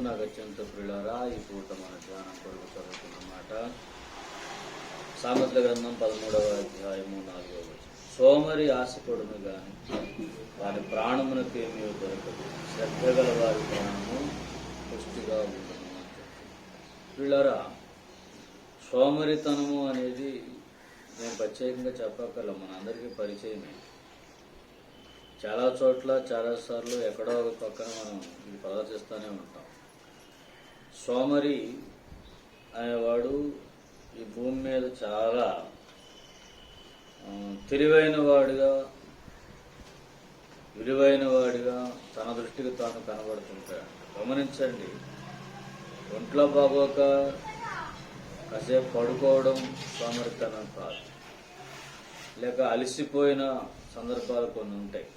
నందు నాకు అత్యంత ప్రియులారా, ఈ పూట మన ధ్యానం కొరకు చదువుతున్న మాట సామెతల గ్రంథం 13వ అధ్యాయము 4వ వచనం. సోమరి ఆశపడును గాని వారి ప్రాణమునకు ఏమీ దొరకదు, శ్రద్ధ గల వారి ప్రాణము పుష్టిగా ఉండును అని చెప్తుంది. ప్రియులారా, సోమరితనము అనేది నేను ప్రత్యేకంగా చెప్పగలం, మనందరికీ పరిచయమే. చాలా చోట్ల చాలాసార్లు ఎక్కడో ఒక పక్కన మనం ఇది ప్రదర్శిస్తూనే ఉంటాం. సోమరి అనేవాడు ఈ భూమి మీద చాలా తెలివైన వాడిగా, విలువైన వాడిగా తన దృష్టికి తాను కనబడుతుంటాడు. గమనించండి, ఒంట్లో బాగోక కాసేపు పడుకోవడం సోమరితనం కాదు, లేక అలసిపోయిన సందర్భాలు కొన్ని ఉంటాయి.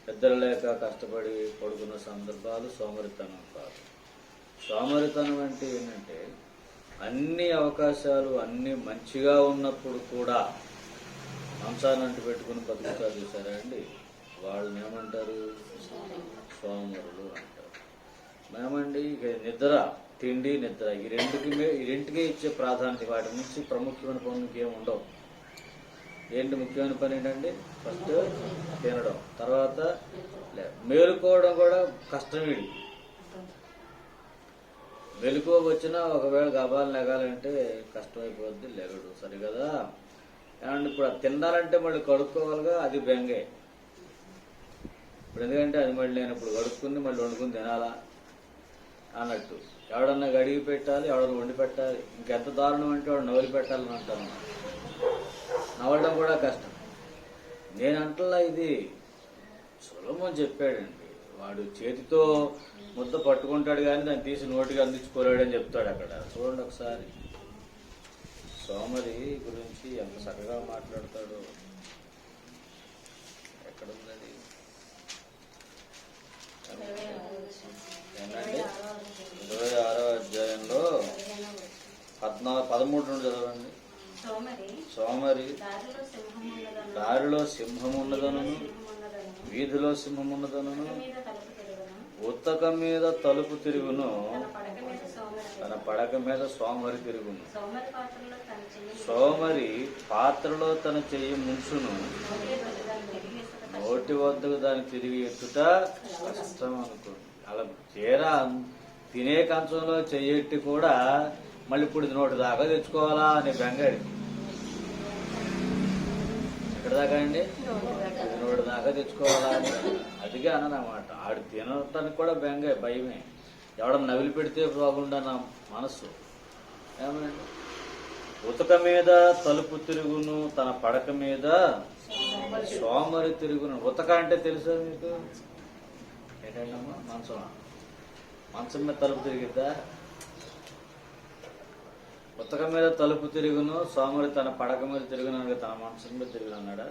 నిద్ర లేక కష్టపడి పడుకున్న సందర్భాలు సోమరితనం కాదు. సోమరితనం అంటే ఏంటంటే, అన్ని అవకాశాలు అన్ని మంచిగా ఉన్నప్పుడు కూడా మాంసాన్ని అంటు పెట్టుకుని బతుకుతారు చూసారా అండి, వాళ్ళని ఏమంటారు? సోమరులు అంటారు. ఏమండి, నిద్ర, తిండి, నిద్ర, ఈ రెండుకే ఇచ్చే ప్రాధాన్యత. వాటి నుంచి ప్రముఖమైన పనులకి ఏమి ఉండవు. ఏంటి ముఖ్యమైన పని ఏంటంటే, ఫస్ట్ తినడం, తర్వాత మేలుకోవడం కూడా కష్టం. వీడి మెలుకో వచ్చినా ఒకవేళ గబాలు లెగాలంటే కష్టమైపోద్ది, లెగడు సరిగదా. ఏమంటే ఇప్పుడు అది తినాలంటే మళ్ళీ కడుక్కోవాలిగా, అది బెంగే. ఇప్పుడు ఎందుకంటే అది మళ్ళీ నేను ఇప్పుడు కడుక్కుని మళ్ళీ వండుకుని తినాలా అన్నట్టు. ఎవడన్నా గడిగి పెట్టాలి, ఎవడన్నా వండి పెట్టాలి. ఇంకెంత దారుణం అంటే వాడు నవలి పెట్టాలని అంటాను. నవ్వడం కూడా కష్టం. నేనంటలా ఇది సులభం చెప్పాడండి. వాడు చేతితో ముద్ద పట్టుకుంటాడు కానీ దాన్ని తీసి నోటికి అందించుకోలేడని చెప్తాడు అక్కడ. చూడండి ఒకసారి సోమరి గురించి ఎంత చక్కగా మాట్లాడతాడు. ఎక్కడుంది? ఏంటంటే 26వ అధ్యాయంలో 13 నుండి చదవండి. సోమరి దారిలో సింహమున్నదనను, వీధిలో సింహమున్నదనను, ఉత్తకం మీద తలుపు తిరుగును, తన పడక మీద సోమరి తిరుగును. సోమరి పాత్రలో తన చెయ్యి ముంచును, నోటి వద్దకు దాన్ని తిరిగి ఎత్తుట కష్టం అనుకోండి. అలా తీరా తినే కంచంలో చెయ్యెట్టి కూడా మళ్ళీ ఇప్పుడు నోటి దాకా తెచ్చుకోవాలా అనే బెంగాడి. ఎక్కడ దాకా అండి? నోటి దాకా తెచ్చుకోవాలా అని అదిగా అన్నమాట. ఆడు తినటానికి కూడా బెంగే, భయమే. ఎవడన్నా నవిలి పెడితే బాగుండన్న మనస్సు. ఏమండి, ఉతక మీద తలుపు తిరుగును, తన పడక మీద సోమరి తిరుగును. ఉతక అంటే తెలుసా మీకు? ఏంటంటమ్మా? మంచం మీద తలుపు తిరిగిద్దా? ఉతకం మీద తలుపు తిరుగును, సోమరి తన పడక మీద తిరుగును. తన మంచం మీద తిరుగును అన్నాడా?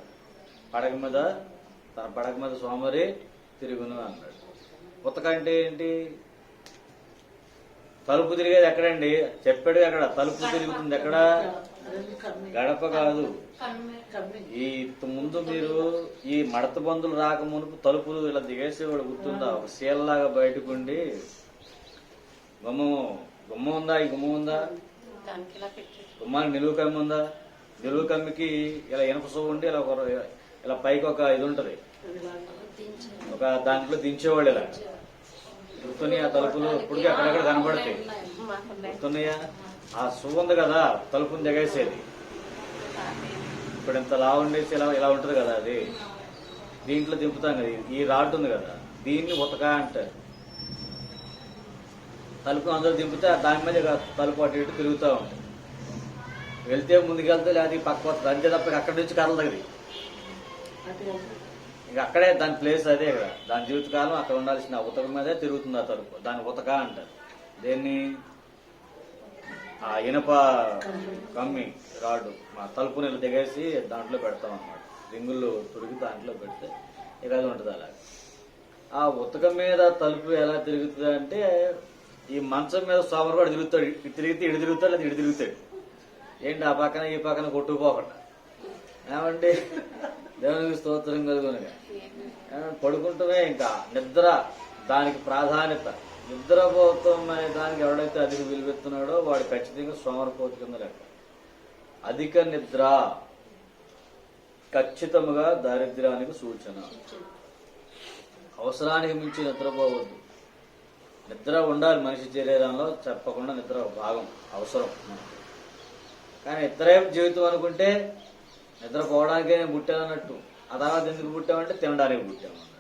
తన పడక మీద సోమరి తిరుగును అన్నాడు. ఉతక అంటే ఏంటి? తలుపు తిరిగేది ఎక్కడండి? చెప్పాడు అక్కడ. తలుపు తిరుగుతుంది ఎక్కడ? గడప కాదు. ఈ ముందు మీరు ఈ మడత బందులు రాక మునుపు తలుపులు ఇలా దిగేసేవాడు, గుర్తుందా? ఒక శీలలాగా బయటకు ఉండి గుమ్మ ఉందా? ఈ గుమ్మ ఉందా? గుమ్మానికి నిలువు కమ్మి ఉందా? నిలువు కమ్మికి ఇలా ఇనప సొవ్వు ఉండి ఇలా పైకి ఒక ఇది ఉంటది, ఒక దాంట్లో దించేవాళ్ళు. ఇలా గుర్తున్నాయా? తలుపులు ఇప్పటికీ అక్కడక్కడ కనబడతాయి. గుర్తున్నాయా? ఆ సువ్వు ఉంది కదా, తలుపుని దిగేసేది. ఇప్పుడు ఇంత లా ఉండేసి ఇలా ఉంటది కదా, అది దీంట్లో దింపుతాం కదా. ఈ రాడ్ ఉంది కదా, దీన్ని ఉతక అంటారు. తలుపు అందరూ దింపితే దాని మీద తలుపు అటు ఇటు తిరుగుతూ ఉంటుంది. వెళ్తే ముందుకెళ్తే లేదా పక్క వస్తుంది అంతే తప్ప అక్కడి నుంచి కర్రలు తగిలి ఇక అక్కడే దాని ప్లేస్ అదే కదా. దాని జీవితకాలం అక్కడ ఉండాల్సిన ఉతక మీదే తిరుగుతుంది ఆ తలుపు. దాన్ని ఉతక అంటారు. దేన్ని? ఆ ఇనప కమ్మి రాడు మా తలుపుని ఇలా దిగేసి దాంట్లో పెడతాం అన్నమాట. రింగుల్లో తుడిగి దాంట్లో పెడితే ఇక అది ఉంటుంది. అలాగే ఆ ఉతక మీద తలుపు ఎలా తిరుగుతుంది అంటే, ఈ మంచం మీద సోమరు కూడా తిరుగుతాడు. తిరిగితే ఇటు తిరుగుతాడు, లేదా ఇటు తిరుగుతాడు. ఏంటి ఆ పక్కన ఈ పక్కన కొట్టుకుపోకుండా. ఏమండి, దేవునికి స్తోత్రం కలుగునుగా. పడుకుంటమే ఇంకా నిద్ర దానికి ప్రాధాన్యత. నిద్రపోతాం అనే దానికి ఎవడైతే అధిక విలువెత్తున్నాడో వాడు ఖచ్చితంగా సోమరిపోతు కింద లెక్క. అధిక నిద్ర ఖచ్చితంగా దారిద్ర్యానికి సూచన. అవసరానికి మించి నిద్రపోవద్దు. నిద్ర ఉండాలి మనిషి శరీరంలో, చెప్పకుండా నిద్ర భాగం అవసరం. కానీ ఇద్దరే జీవితం అనుకుంటే నిద్రపోవడానికే నేను పుట్టానన్నట్టు. ఆ తర్వాత ఎందుకు పుట్టామంటే తినడానికి పుట్టాము అన్నట్టు.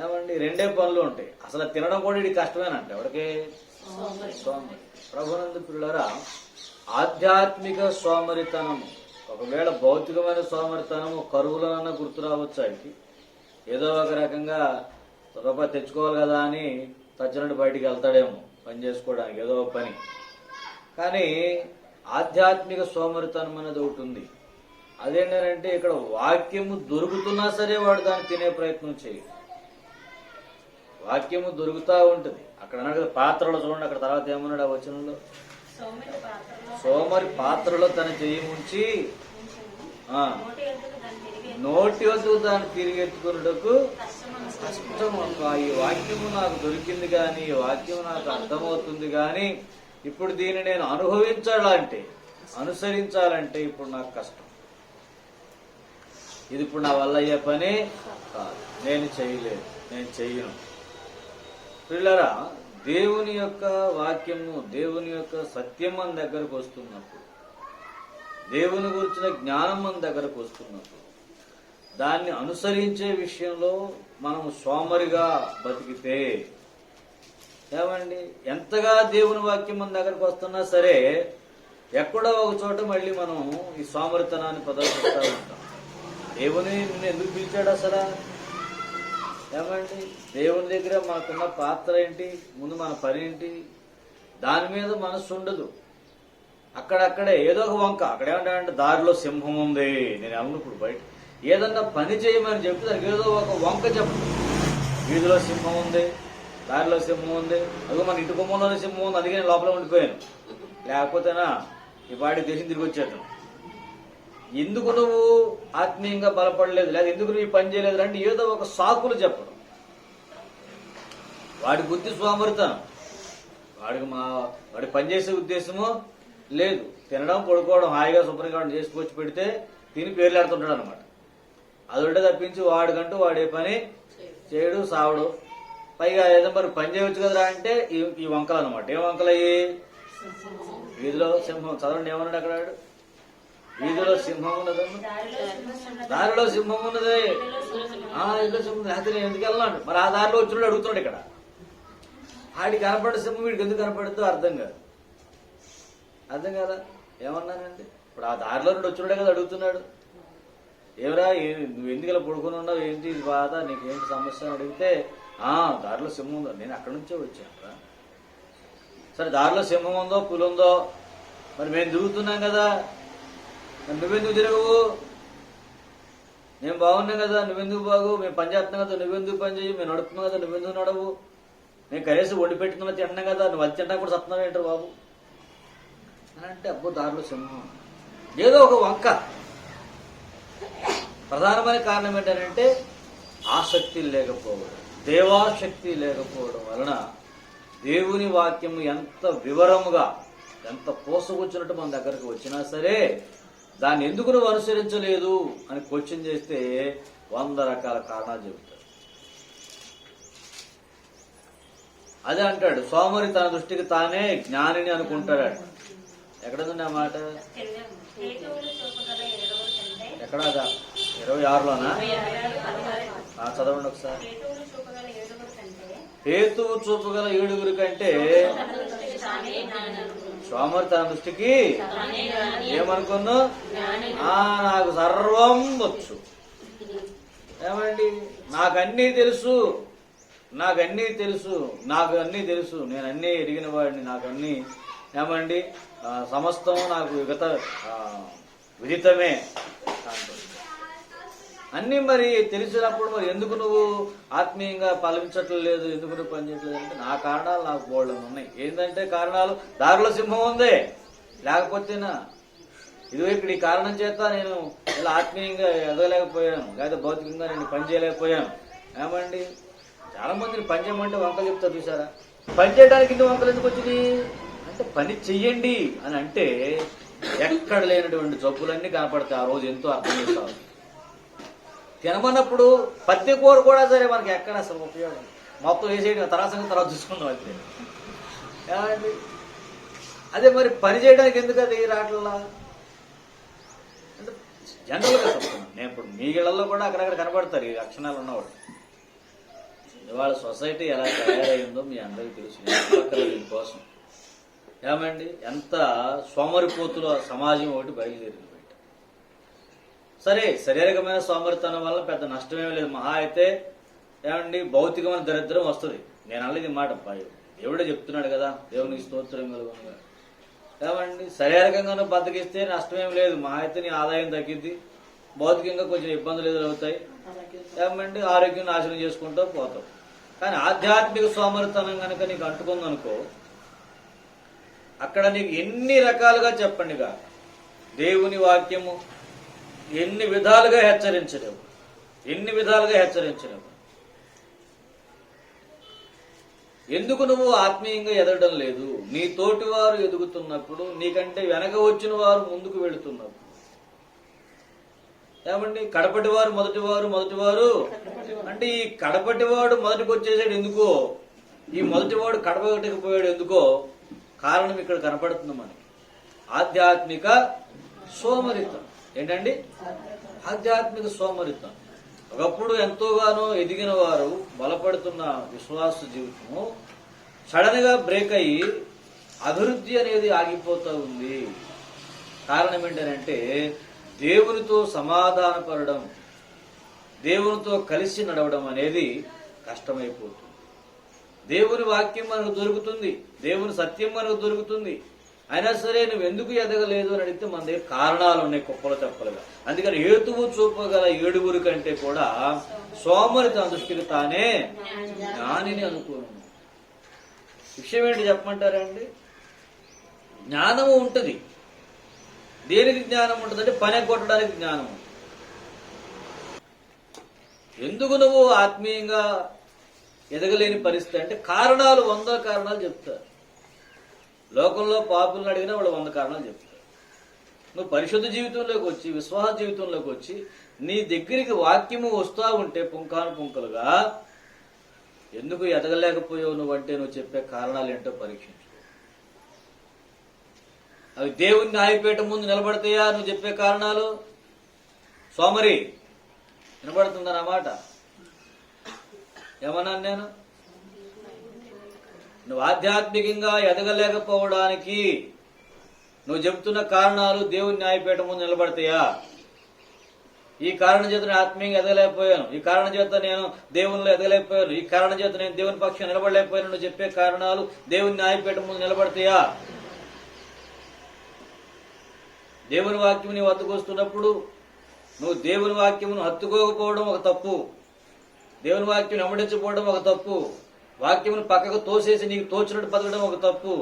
ఏమండి, రెండే పనులు ఉంటాయి. అసలు తినడం కూడా ఇది కష్టమేనంట. ఎవరికి? సోమరి. ప్రభునందు పిల్లరా, ఆధ్యాత్మిక సోమరితనము, ఒకవేళ భౌతికమైన సోమరితనము కరువులనన్నా గుర్తు రావచ్చు. ఆయనకి ఏదో ఒక రకంగా రూపాయి తెచ్చుకోవాలి కదా అని తచ్చినట్టు బయటికి వెళ్తాడేమో పని చేసుకోవడానికి, ఏదో ఒక పని. కానీ ఆధ్యాత్మిక సోమరితనం అనేది ఒకటి ఉంది. అదేంటంటే ఇక్కడ వాక్యము దొరుకుతున్నా సరే వాడు దాన్ని తినే ప్రయత్నం చేయి. వాక్యము దొరుకుతా ఉంటుంది. అక్కడ అన్నాడు కదా పాత్రలో, చూడండి అక్కడ తర్వాత ఏమన్నాడు ఆ వచనంలో, సోమరి పాత్రలో తన చెయ్యి ముంచి నోటి వద్దకు దాన్ని తిరిగి ఎత్తుకున్నటకు కష్టం. ఈ వాక్యము నాకు దొరికింది కానీ, ఈ వాక్యము నాకు అర్థమవుతుంది కానీ, ఇప్పుడు దీన్ని నేను అనుభవించాలంటే, అనుసరించాలంటే ఇప్పుడు నాకు కష్టం. ఇది ఇప్పుడు నా వల్ల అయ్యే పని కాదు, నేను చేయలేదు, నేను చెయ్యను. పిల్లరా, దేవుని యొక్క వాక్యము, దేవుని యొక్క సత్యం మన దగ్గరకు వస్తున్నప్పుడు, దేవుని గురించిన జ్ఞానం మన దగ్గరకు వస్తున్నప్పుడు, దాన్ని అనుసరించే విషయంలో మనం సోమరిగా బతికితే, ఏమండి, ఎంతగా దేవుని వాక్యం మన దగ్గరకు వస్తున్నా సరే ఎక్కడో ఒక చోట మళ్ళీ మనం ఈ సోమరితనాన్ని ప్రదర్శిస్తూ ఉంటాం. దేవుని నిన్ను ఎందుకు పిలిచాడు అసలు? ఏమండి, దేవుని దగ్గర మనకున్న పాత్ర ఏంటి, ముందు మన పని ఏంటి, దాని మీద మనస్సు ఉండదు. అక్కడక్కడే ఏదో ఒక వంక, అక్కడేమంటాడంటే దారిలో సింహం ఉంది, నేను అవును ఇప్పుడు బయట ఏదన్నా పని చేయమని చెప్తే దానికి ఏదో ఒక వంక చెప్పు. వీధిలో సింహం ఉంది, దారిలో సింహం ఉంది, అదిగో మన ఇంటి గుమ్మంలోనే సింహం ఉంది, అందుకే నేను లోపల ఉండిపోయాను, లేకపోతేనా ఈ పాడి దేశం తిరిగి వచ్చేద్దాం. ఎందుకు నువ్వు ఆత్మీయంగా బలపడలేదు, లేదా ఎందుకు నువ్వు ఈ పని చేయలేదు అంటే ఏదో ఒక సాకులు చెప్పడం. వాడి బుద్ధి సోమరితనం. వాడి పనిచేసే ఉద్దేశము లేదు. తినడం, పడుకోవడం, హాయిగా శుభ్రంగా చేసుకొచ్చి పెడితే తిని పేర్లాడుతుంటాడు అనమాట. అది ఉంటే తప్పించి వాడికంటూ వాడే పని చేయడు, సావడు. పైగా ఏదో మరి పని చేయవచ్చు కదరా అంటే ఈ వంకలు అనమాట. ఏం వంకలయ్యి? వీధిలో సింహం, చదవండి ఏమన్నాడు అక్కడ, వీధిలో సింహం ఉన్నదమ్మా, దారిలో సింహం ఉన్నది, ఇంట్లో సింహం, అయితే నేను ఎందుకు వెళ్ళాను? మరి ఆ దారిలో వచ్చినాడు అడుగుతున్నాడు. ఇక్కడ ఆడికి కనపడే సింహం వీడికి ఎందుకు కనపడుతుందో అర్థం కాదు. అర్థం కదా? ఏమన్నానండి, ఇప్పుడు ఆ దారిలో నుండి వచ్చినాడే కదా అడుగుతున్నాడు. ఏమరా నువ్వు ఎందుకు ఇలా పడుకుని ఉన్నావు, ఏంటి బాధ, నీకేంటి సమస్య అని అడిగితే, దారిలో సింహం ఉందో, నేను అక్కడి నుంచే వచ్చాను. సరే, దారిలో సింహం ఉందో పులి ఉందో మరి మేము తిరుగుతున్నాం కదా, నువ్వెందుకు తిరగవు? మేము బాగున్నాం కదా, నువ్వెందుకు బాగు? మేము పని చేస్తున్నాం కదా, నువ్వెందుకు పని చేయవు? మేము నడుపుతున్నాం కదా, నువ్వెందుకు నడవు? నేను కనీసం వండి పెట్టినా తింటున్నాం కదా, నువ్వు అది తింటా కూడా సత్తున్నావు ఏంటారు బాబు అని అంటే, అబ్బో దారిలో సింహం. ఏదో ఒక వంక. ప్రధానమైన కారణం ఏంటంటే ఆసక్తి లేకపోవడం, దేవాశక్తి లేకపోవడం వలన దేవుని వాక్యం ఎంత వివరముగా, ఎంత పోసకొచ్చినట్టు మన దగ్గరకు వచ్చినా సరే దాన్ని ఎందుకు నువ్వు అనుసరించలేదు అని క్వశ్చన్ చేస్తే 100 రకాల కారణాలు చెబుతాడు. అదే అంటాడు, సోమరి తన దృష్టికి తానే జ్ఞానిని అనుకుంటాడు. ఎక్కడుందండి ఆ మాట? ఎక్కడ? 26లోనా? చదవండి ఒకసారి. హేతువు చూపగల 7 కంటే సోమరి తన దృష్టికి ఏమనుకున్నా, నాకు సర్వం వచ్చు, ఏమండి, నాకన్నీ తెలుసు, నాకన్నీ తెలుసు, నాకు అన్నీ తెలుసు, నేను అన్నీ ఎరిగిన వాడిని, నాకు అన్నీ ఏమండి సమస్తం నాకు విదితమే అన్నీ. మరి తెలిసినప్పుడు మరి ఎందుకు నువ్వు ఆత్మీయంగా పాలించట్లేదు, ఎందుకు నువ్వు పనిచేయట్లేదు అంటే నా కారణాలు నాకు బోల్డం ఉన్నాయి. ఏంటంటే కారణాలు, దారిలో సింహం ఉంది, లేకపోతేనా ఇదిగో ఇక్కడ ఈ కారణం చేత నేను ఇలా ఆత్మీయంగా ఎదగలేకపోయాను, లేదా భౌతికంగా నేను పని చేయలేకపోయాను. ఏమండి, చాలా మందిని పని చేయమంటే వంకలు చెప్తారు చూసారా. పని చేయడానికి ఇన్ని వంకలు ఎందుకు వచ్చింది అంటే పని చెయ్యండి అని అంటే ఎక్కడ లేనటువంటి జబ్బులన్నీ కనపడతాయి. ఆ రోజు ఎంతో అర్థం చేసుకోవాలి. తినమన్నప్పుడు పత్తి కూర కూడా సరే మనకి ఎక్కడ అసలు ఉపయోగం, మొత్తం వేసేయడం తర్వాత చూసుకుందాం అంతే. ఏమండి అదే మరి పని చేయడానికి ఎందుకు అది రావట్లా అంటే జనరల్గా చెప్తున్నాను నేను. ఇప్పుడు మీ ఇళ్లలో కూడా అక్కడక్కడ కనబడతారు ఈ లక్షణాలు ఉన్నవాడు. ఇవాళ సొసైటీ ఎలా తయారైందో మీ అందరికీ తెలుసు. దీనికోసం ఏమండి ఎంత సోమరిపోతుల సమాజం ఒకటి బయలుదేరింది బయట. సరే శారీరకమైన సోమరితనం వల్ల పెద్ద నష్టమేమీ లేదు. మహా అయితే ఏమండి భౌతికమైన దరిద్రం వస్తుంది. నేను అన్నది మాట దేవుడే చెప్తున్నాడు కదా, దేవునికి స్తోత్రం కలుగునుగా. ఏమండి శారీరకంగా బతికిస్తే నష్టమేం లేదు. మహా అయితే నీ ఆదాయం తగ్గిద్ది, భౌతికంగా కొంచెం ఇబ్బందులు ఎదురవుతాయి. ఏమండి ఆరోగ్యం నాశనం చేసుకుంటూ పోతావు. కానీ ఆధ్యాత్మిక సోమరితనం కనుక నీకు అంటుకుందనుకో, అక్కడ నీకు ఎన్ని రకాలుగా చెప్పండిగా దేవుని వాక్యము ఎన్ని విధాలుగా హెచ్చరించలేవు. ఎందుకు నువ్వు ఆత్మీయంగా ఎదగడం లేదు? నీ తోటి వారు ఎదుగుతున్నప్పుడు, నీకంటే వెనక వచ్చిన వారు ముందుకు వెళుతున్నప్పుడు. ఏమండి కడపటివారు మొదటివారు అంటే ఈ కడపటివాడు మొదటికి వచ్చేసాడు ఎందుకో, ఈ మొదటివాడు కడపటికి పోయాడు ఎందుకో కారణం ఇక్కడ కనపడుతుంది మనకి. ఆధ్యాత్మిక సోమరితం. ఏంటండి ఆధ్యాత్మిక సోమరితం. ఒకప్పుడు ఎంతోగానో ఎదిగిన వారు బలపడుతున్న విశ్వాస జీవితము సడన్ గా బ్రేక్ అయ్యి అభివృద్ధి అనేది ఆగిపోతూ ఉంది. కారణం ఏంటంటే దేవునితో సమాధానపడడం, దేవునితో కలిసి నడవడం అనేది కష్టమైపోతుంది. దేవుని వాక్యం మనకు దొరుకుతుంది, దేవుని సత్యం మనకు దొరుకుతుంది. అయినా సరే నువ్వు ఎందుకు ఎదగలేదు అని అడిగితే మన దగ్గర కారణాలు ఉన్నాయి కుప్పలు చెప్పలుగా. అందుకని హేతువు చూపగల 7 కంటే కూడా సోమరితన దృష్టికి తానే జ్ఞానిని అనుకోను. విషయం ఏంటి చెప్పమంటారండి? జ్ఞానము ఉంటుంది. దేనికి జ్ఞానం ఉంటుంది అంటే పని కొట్టడానికి జ్ఞానం ఉంటుంది. ఎందుకు నువ్వు ఆత్మీయంగా ఎదగలేని పరిస్థితి అంటే కారణాలు 100 కారణాలు చెప్తారు. లోకంలో పాపులను అడిగినా వాళ్ళు 100 కారణాలు చెప్తారు. నువ్వు పరిశుద్ధ జీవితంలోకి వచ్చి, విశ్వాస జీవితంలోకి వచ్చి నీ దగ్గరికి వాక్యము వస్తూ ఉంటే పుంకానుపుంకలుగా ఎందుకు ఎదగలేకపోయావు నువ్వంటే నువ్వు చెప్పే కారణాలు ఏంటో పరీక్షించు. అవి దేవుని న్యాయపీఠం ముందు నిలబడతాయా నువ్వు చెప్పే కారణాలు? సోమరి వినబడుతుందా నా మాట? ఏమన్నాను నేను? నువ్వు ఆధ్యాత్మికంగా ఎదగలేకపోవడానికి నువ్వు చెబుతున్న కారణాలు దేవుని న్యాయపీఠం ముందు నిలబడతాయా? ఈ కారణం చేత నేను ఆత్మీయంగా ఎదగలేకపోయాను, ఈ కారణం చేత నేను దేవునిలో ఎదగలేకపోయాను, ఈ కారణం చేత నేను దేవుని పక్షం నిలబడలేకపోయాను నువ్వు చెప్పే కారణాలు దేవుని న్యాయపీఠం ముందు నిలబడతాయా? దేవుని వాక్యం నీ వద్దకు వస్తున్నప్పుడు నువ్వు దేవుని వాక్యమును హత్తుకోకపోవడం ఒక తప్పు, దేవుని వాక్యం వెంబడించకపోవడం ఒక తప్పు, వాక్యమును పక్కకు తోసేసి నీకు తోచినట్టు బతకడం ఒక తప్పు,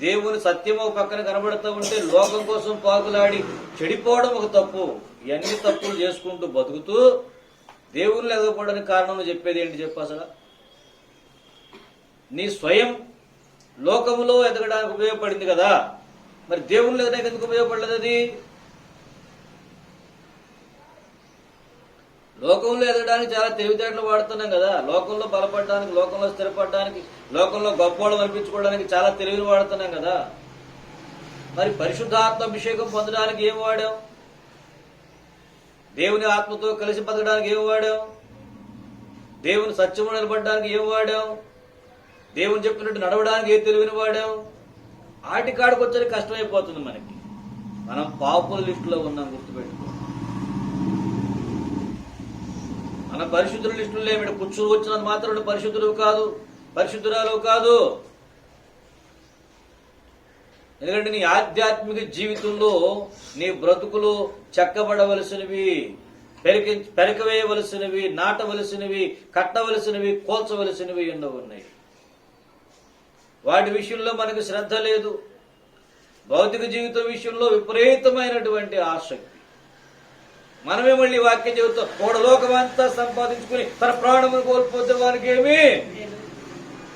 దేవుని సత్యము పక్కన కనబడుతూ ఉంటే లోకం కోసం పాకులాడి చెడిపోవడం ఒక తప్పు. ఇవన్నీ తప్పులు చేసుకుంటూ బతుకుతూ దేవుని ఎదగకపోవడానికి కారణం చెప్పేది ఏంటి చెప్పు? అసలు నీ స్వయం లోకములో ఎదగడానికి ఉపయోగపడింది కదా, మరి దేవుళ్ళు ఎదగడానికి ఎందుకు ఉపయోగపడలేదు? అది లోకంలో ఎదగడానికి చాలా తెలివితేటలు వాడుతున్నాం కదా, లోకంలో బలపడడానికి, లోకంలో స్థిరపడడానికి, లోకంలో గొప్పవాళ్ళం అనిపించుకోవడానికి చాలా తెలివిని వాడుతున్నాం కదా. మరి పరిశుద్ధాత్మ అభిషేకం పొందడానికి ఏం వాడాం? దేవుని ఆత్మతో కలిసి బతకడానికి ఏం వాడాం? దేవుని సత్యము నిలబడడానికి ఏం వాడాం? దేవుని చెప్పినట్టు నడవడానికి ఏ తెలివిని వాడాం? ఆటికాడికి వచ్చేది కష్టమైపోతుంది మనకి. మనం పాపుల లిస్టులో ఉన్నాం, గుర్తుపెట్టుకో. మన పరిశుద్ధుల లిస్టులో లేమిటి కూర్చుని వచ్చినంత మాత్రం పరిశుద్ధులు కాదు, పరిశుద్ధురాలు కాదు. ఎందుకంటే నీ ఆధ్యాత్మిక జీవితంలో నీ బ్రతుకులు చెక్కబడవలసినవి, పెరకవేయవలసినవి, నాటవలసినవి, కట్టవలసినవి, కోల్చవలసినవి ఎన్నో ఉన్నాయి. వాటి విషయంలో మనకు శ్రద్ధ లేదు. భౌతిక జీవితం విషయంలో విపరీతమైనటువంటి ఆసక్తి. మనమే మళ్ళీ వాక్యం చెబుతాం, ఒకడు లోకమంతా సంపాదించుకుని తన ప్రాణమును కోల్పోతే వారికి ఏమి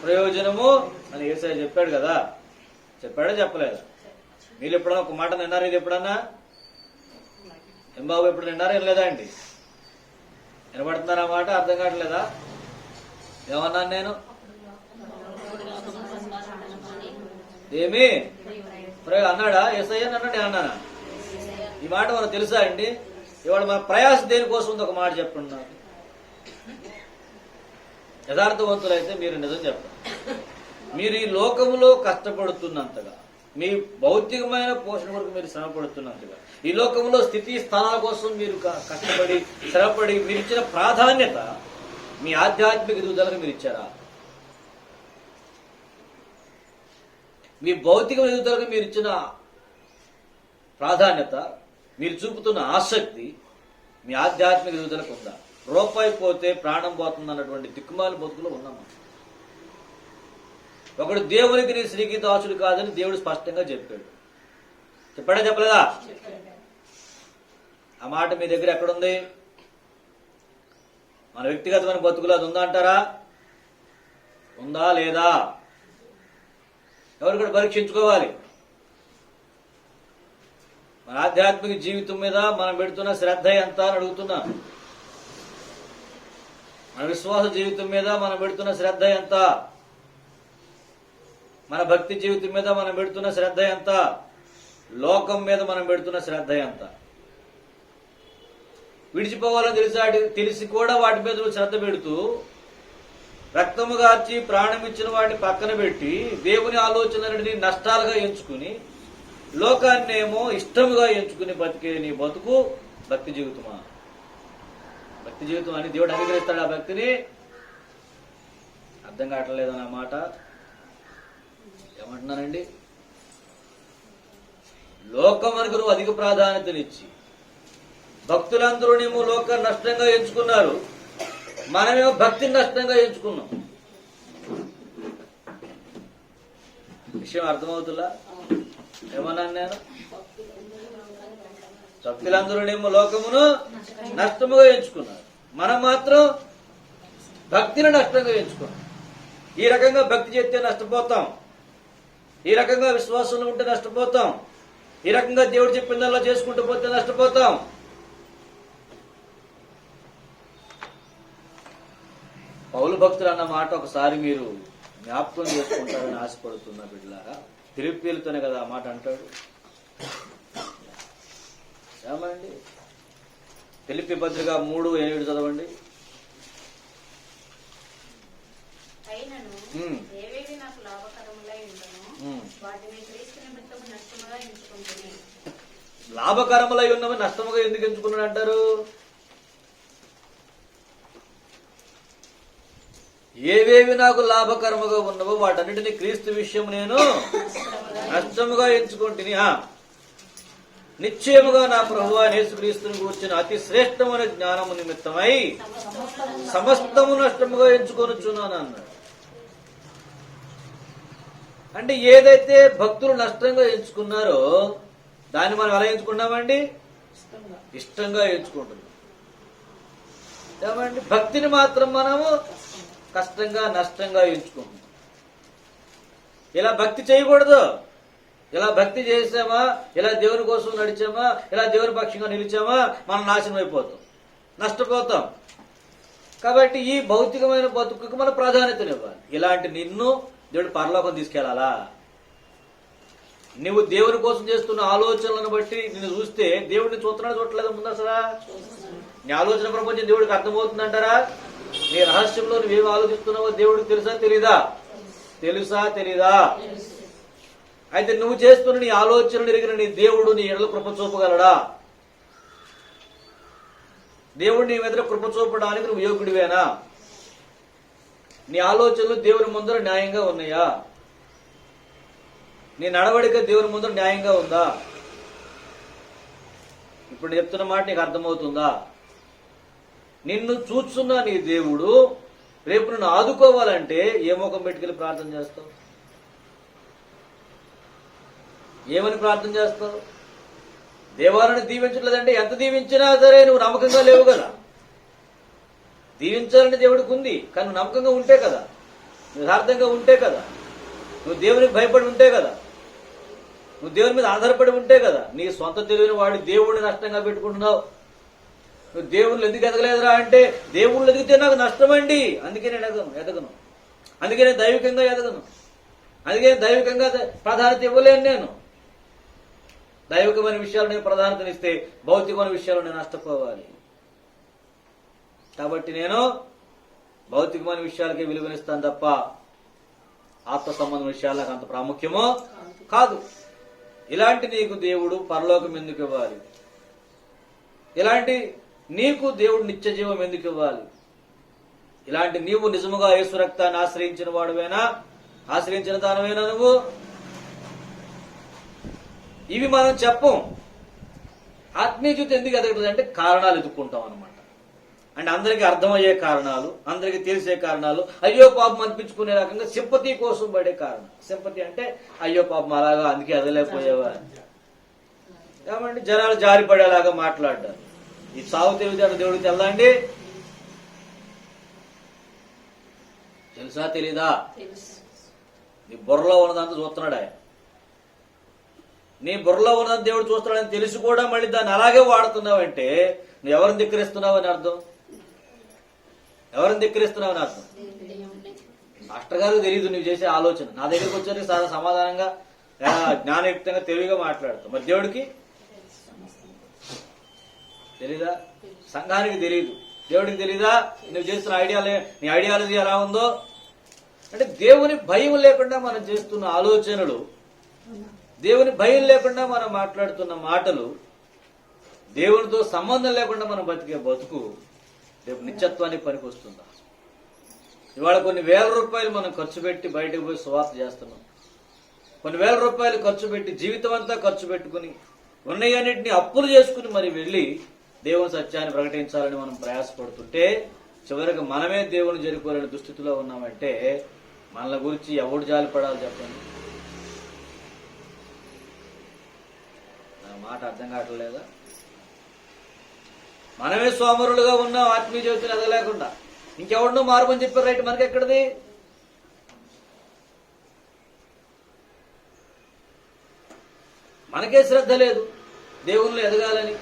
ప్రయోజనము అని యేసయ్య చెప్పాడు కదా. చెప్పాడా చెప్పలేదా? మీరు ఎప్పుడన్నా ఒక మాట విన్నారా? ఇది ఎప్పుడన్నా ఏం బాబు ఎప్పుడు విన్నారా? ఏం లేదా అండి? వినబడుతున్నారా మాట? అర్థం కావట్లేదా? ఏమన్నాను నేను? ఏమి అన్నాడా యేసయ్య? అన్నాడు అన్నానా? ఈ మాట మనకు తెలుసా అండి? ఇవాళ మన ప్రయాస దేనికోసం ఉంది? ఒక మాట చెప్పండి నాకు. యథార్థవంతులైతే మీరు నిజం చెప్పండి. మీరు ఈ లోకములో కష్టపడుతున్నంతగా, మీ భౌతికమైన పోషణ వరకు మీరు శ్రమ పడుతున్నంతగా, ఈ లోకంలో స్థితి స్థానాల కోసం మీరు కష్టపడి శ్రమపడి మీరు ఇచ్చిన ప్రాధాన్యత మీ ఆధ్యాత్మిక ఎదుగుదలకు మీరు ఇచ్చారా? మీ భౌతిక ఎదుగుదలకు మీరు ఇచ్చిన ప్రాధాన్యత, మీరు చూపుతున్న ఆసక్తి మీ ఆధ్యాత్మిక ఎదుగుదలకు ఉందా? రూపాయి పోతే ప్రాణం పోతుంది అన్నటువంటి దిక్కుమాలి బతుకులో ఉన్నాము. ఒకడు దేవునికి నీ శ్రీకి దాసుడు కాదని దేవుడు స్పష్టంగా చెప్పాడు. చెప్పాడా చెప్పలేదా? ఆ మాట మీ దగ్గర ఎక్కడుంది? మన వ్యక్తిగతమైన బతుకులు అది ఉందా అంటారా? ఉందా లేదా? ఎవరు కూడా పరీక్షించుకోవాలి. మన ఆధ్యాత్మిక జీవితం మీద మనం పెడుతున్న శ్రద్ధ ఎంత అని అడుగుతున్నా. మన విశ్వాస జీవితం మీద మనం పెడుతున్న శ్రద్ధ ఎంత? మన భక్తి జీవితం మీద మనం పెడుతున్న శ్రద్ధ ఎంత? లోకం మీద మనం పెడుతున్న శ్రద్ధ ఎంత? విడిచిపోవాలని తెలిసి కూడా వాటి మీద శ్రద్ధ పెడుతూ రక్తము గార్చి ప్రాణం ఇచ్చిన వాడిని పక్కన పెట్టి దేవుని ఆలోచనలని నష్టాలుగా ఎంచుకుని లోకాన్నేమో ఇష్టముగా ఎంచుకుని బతికే నీ బతుకు భక్తి జీవితమా? భక్తి జీవితం అని దేవుడు అంగీకరిస్తాడు ఆ భక్తిని? అర్థం కావట్లేదన్న మాట. ఏమంటున్నానండి? లోకమునకు నువ్వు అధిక ప్రాధాన్యతనిచ్చి భక్తులందరూ లోక నష్టంగా ఎంచుకున్నారు, మనమేమో భక్తిని నష్టంగా ఎంచుకున్నాం. విషయం అర్థమవుతుందా? ఏమన్నాను నేను? భక్తులందరూ లోకమును నష్టముగా ఎంచుకున్నారు, మనం మాత్రం భక్తిని నష్టంగా ఎంచుకున్నాం. ఈ రకంగా భక్తి చేస్తే నష్టపోతాం, ఈ రకంగా విశ్వాసంలో ఉంటే నష్టపోతాం, ఈ రకంగా దేవుడు చెప్పిందల్లా చేసుకుంటూ పోతే నష్టపోతాం. పౌలు భక్తులు అన్న మాట ఒకసారి మీరు జ్ఞాపకం చేసుకుంటారని ఆశపడుతున్నా బిడ్డలారా. ఫిలిప్పీలతోనే కదా ఆ మాట అంటాడు. ఏమండి? ఫిలిప్పీ పత్రిక 3:8 చదవండి. లాభకరములై ఉన్నవి నష్టముగా ఎందుకు ఎంచుకున్నాడు అంటారు? ఏవేవి నాకు లాభకరముగా ఉన్నవో వాటన్నిటిని క్రీస్తు విషయం నేను నష్టముగా ఎంచుకుంటుని. నిశ్చయముగా నా ప్రభువా యేసుక్రీస్తుని గూర్చిన అతి శ్రేష్టమైన జ్ఞానము నిమిత్తమై సమస్తము నష్టముగా ఎంచుకొనుచున్నాను అన్నాడు. అంటే ఏదైతే భక్తులు నష్టంగా ఎంచుకున్నారో దాన్ని మనం ఎలా ఎంచుకున్నామండి? ఇష్టంగా ఎంచుకుంటున్నాం. ఏమండి? భక్తిని మాత్రం మనము కష్టంగా నష్టంగా ఎంచుకుంటున్నాం. ఇలా భక్తి చేయకూడదు. ఇలా భక్తి చేసామా, ఇలా దేవుని కోసం నడిచామా, ఇలా దేవుని పక్షంగా నిలిచామా, మనం నాశనం అయిపోతాం, నష్టపోతాం. కాబట్టి ఈ భౌతికమైన బతుకుకి మన ప్రాధాన్యతనివ్వాలి. ఇలాంటి నిన్ను దేవుడు పరలోకం తీసుకెళ్లాలా? నువ్వు దేవుని కోసం చేస్తున్న ఆలోచనలను బట్టి నిన్ను చూస్తే దేవుడిని చూస్తున్నాడు చూడలేదు ముందు అసలు? నీ ఆలోచన ప్రపంచం దేవుడికి అర్థమవుతుందంటారా? నీ రహస్యంలో నువ్వేమి ఆలోచిస్తున్నావో దేవుడికి తెలుసా తెలీదా? తెలుసా తెలీదా? అయితే నువ్వు చేస్తున్న నీ ఆలోచనలు ఎరిగిన నీ దేవుడు నీ ఎడల కృప చూపగలడా? దేవుడు నీ మీద కృప చూపడానికి నువ్వు యోగ్యుడివేనా? నీ ఆలోచనలు దేవుని ముందర న్యాయంగా ఉన్నాయా? నీ నడవడిక దేవుని ముందర న్యాయంగా ఉందా? ఇప్పుడు చెప్తున్న మాట నీకు అర్థమవుతుందా? నిన్ను చూస్తున్న నీ దేవుడు రేపు నిన్ను ఆదుకోవాలంటే ఏ ముఖం పెట్టుకెళ్ళి ప్రార్థన చేస్తావు? ఏమని ప్రార్థన చేస్తావు? దేవాలయాన్ని దీవించట్లేదంటే ఎంత దీవించినా సరే నువ్వు నమ్మకంగా లేవు కదా. దీవించాలని దేవుడికి ఉంది, కానీ నువ్వు నమ్మకంగా ఉంటే కదా, యథార్థంగా ఉంటే కదా, నువ్వు దేవునికి భయపడి ఉంటే కదా, నువ్వు దేవుని మీద ఆధారపడి ఉంటే కదా. నీ సొంత తెలివిని వాడి దేవుడిని నష్టంగా పెట్టుకుంటున్నావు. నువ్వు దేవుళ్ళు ఎందుకు ఎదగలేదురా అంటే, దేవుళ్ళు ఎదిగితే నాకు నష్టమండి, అందుకే నేను ఎదగను, అందుకే నేను దైవికంగా ఎదగను, అందుకే దైవికంగా ప్రాధాన్యత ఇవ్వలేను. నేను దైవికమైన విషయాలు నేను ప్రాధాన్యతనిస్తే భౌతికమైన విషయాలు నేను నష్టపోవాలి. కాబట్టి నేను భౌతికమైన విషయాలకే విలువనిస్తాను తప్ప ఆత్మ సంబంధం విషయాలు నాకు అంత ప్రాముఖ్యమో కాదు. ఇలాంటి నీకు దేవుడు పరలోకం ఎందుకు ఇవ్వాలి? ఇలాంటి నీకు దేవుడు నిత్య జీవం ఎందుకు ఇవ్వాలి? ఇలాంటి నీవు నిజముగా యేసు రక్తాన్ని ఆశ్రయించిన వాడువేనా, ఆశ్రయించిన దానవేనా నువ్వు? ఇవి మనం చెప్పం. ఆత్మీయ జీవితం ఎందుకు ఎదగదు అంటే కారణాలు ఎదుర్కొంటాం అనమాట. అంటే అందరికీ అర్థమయ్యే కారణాలు, అందరికీ తెలిసే కారణాలు, అయ్యో పాపం అనిపించుకునే రకంగా సింపతి కోసం పడే కారణం. సింపతి అంటే అయ్యో పాపం అలాగా అందుకే ఎదగలేకపోయేవా ఏమంటే జనాలు జారిపడేలాగా మాట్లాడ్డారు. ఈ సాగు తెలివితేట దేవుడికి తెల్లండి, తెలుసా తెలీదా? నీ బుర్రలో ఉన్నదంతా చూస్తున్నాడు ఆయన. నీ బుర్రలో ఉన్నది దేవుడు చూస్తున్నాడని తెలిసి కూడా మళ్ళీ దాన్ని అలాగే వాడుతున్నావంటే నువ్వు ఎవరిని ధిక్కరిస్తున్నావని అర్థం. ఎవరిని ధిక్కరిస్తున్నావని అర్థం. మాస్టర్ గారు తెలియదు నువ్వు చేసే ఆలోచన. నా దగ్గరికి వచ్చేసరికి చాలా సమాధానంగా జ్ఞానయుక్తంగా తెలివిగా మాట్లాడతావు. మరి దేవుడికి తెలీదా? సంఘానికి తెలియదు, దేవుడికి తెలీదా నువ్వు చేస్తున్న నీ ఐడియాలజీ ఎలా ఉందో? అంటే దేవుని భయం లేకుండా మనం చేస్తున్న ఆలోచనలు, దేవుని భయం లేకుండా మనం మాట్లాడుతున్న మాటలు, దేవునితో సంబంధం లేకుండా మనం బతికే బతుకు రేపు నిత్యత్వానికి పనికి వస్తుందా? ఇవాళ కొన్ని వేల రూపాయలు మనం ఖర్చు పెట్టి బయటకు పోయి సువార్త చేస్తున్నాం. కొన్ని వేల రూపాయలు ఖర్చు పెట్టి జీవితం అంతా ఖర్చు పెట్టుకుని ఉన్నయన్నింటినీ అప్పులు చేసుకుని మరి వెళ్ళి దేవుని సత్యాన్ని ప్రకటించాలని మనం ప్రయాసపడుతుంటే చివరికి మనమే దేవుని జరుపుకోలేని దుస్థితిలో ఉన్నామంటే మనల గురించి ఎవడు జాలిపడాలి చెప్పండి? నా మాట అర్థం కావట్లేదా? మనమే సోమరులుగా ఉన్నాం ఆత్మీయ జీవితం ఎదగలేకుండా. ఇంకెవడనో మార్పని చెప్పారు రైట్, మనకి ఎక్కడిది? మనకే శ్రద్ధ లేదు దేవునిలో ఎదగాలని,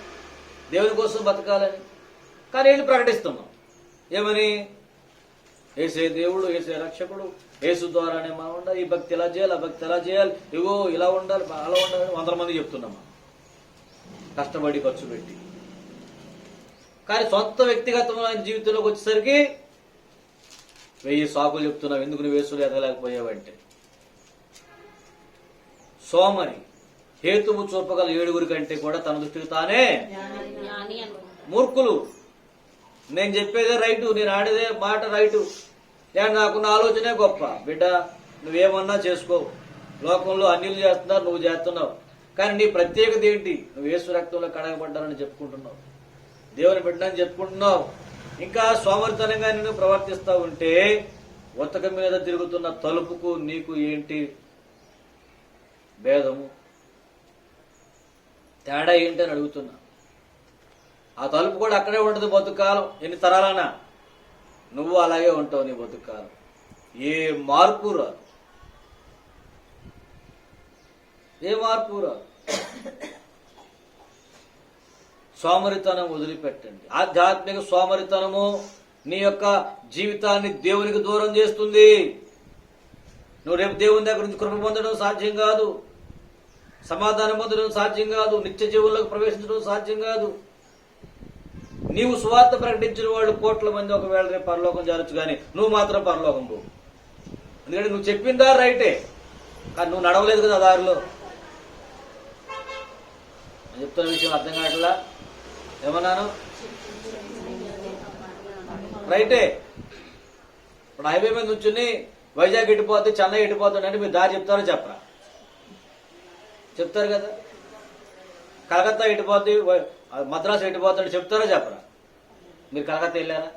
దేవుని కోసం బతకాలని. కానీ ఏంటి ప్రకటిస్తున్నాం ఏమని? ఏసే దేవుడు, ఏసే రక్షకుడు, యేసు ద్వారానే మనం ఉండాలి, ఈ భక్తి ఎలా చేయాలి, ఆ భక్తి ఎలా చేయాలి, ఇగో ఇలా ఉండాలి, అలా ఉండాలి 100 మంది చెప్తున్నాం కష్టపడి ఖర్చు పెట్టి. కానీ సొంత వ్యక్తిగతమైన జీవితంలోకి వచ్చేసరికి 1000 సాకులు చెప్తున్నావు ఎందుకు నువ్వు యేసులో ఎదగలేకపోయావంటే. సోమరి హేతువు చూపగల 7 కంటే కూడా తన దృష్టికి తానే మూర్ఖులు. నేను చెప్పేదే రైటు, నేను ఆడేదే మాట రైటు, నేను నాకున్న ఆలోచనే గొప్ప. బిడ్డ నువ్వేమన్నా చేసుకో, లోకంలో అన్యులు చేస్తున్నారు, నువ్వు చేస్తున్నావు. కానీ నీ ప్రత్యేకత ఏంటి? నువ్వు యేసు రక్తంలో కడగబడ్డానని చెప్పుకుంటున్నావు, దేవుని బిడ్డని చెప్పుకుంటున్నావు. ఇంకా సోమరితనంగా నేను ప్రవర్తిస్తా ఉంటే ఉతక మీద తిరుగుతున్న తలుపుకు నీకు ఏంటి భేదము, తేడా ఏంటి అని అడుగుతున్నా. ఆ తలుపు కూడా అక్కడే ఉంటుంది బతుకాలం, ఎన్ని తరాలనా నువ్వు అలాగే ఉంటావు నీ బతుకాలం. ఏ మార్పు రాదు, ఏ మార్పు రాదు. సోమరితనం వదిలిపెట్టండి. ఆధ్యాత్మిక సోమరితనము నీ యొక్క జీవితాన్ని దేవునికి దూరం చేస్తుంది. నువ్వు రేపు దేవుని దగ్గర నుంచి కృప పొందడం సాధ్యం కాదు, సమాధానం పొందడం సాధ్యం కాదు, నిత్య జీవుల్లోకి ప్రవేశించడం సాధ్యం కాదు. నీవు సువార్త ప్రకటించిన వాళ్ళు కోట్ల మంది ఒకవేళ రేపు పరలోకం చేరొచ్చు, కానీ నువ్వు మాత్రం పరలోకం పో. ఎందుకంటే నువ్వు చెప్పిందా రైటే, కానీ నువ్వు నడవలేదు కదా దారిలో. నేను చెప్తున్న విషయం అర్థం కావట్లా? ఏమన్నాను? రైటే. ఇప్పుడు హైవే మీద నుంచుని వైజాగ్ ఎట్టిపోతే చెన్నై ఎట్టిపోతాడు అంటే మీరు దారి చెప్తారో చెప్పరా? చెప్తారు కదా. కలకత్తా ఎట్టిపోతే మద్రాసు ఎట్టిపోతాడు చెప్తారో చెప్పరా? మీరు కలకత్తా వెళ్ళారా?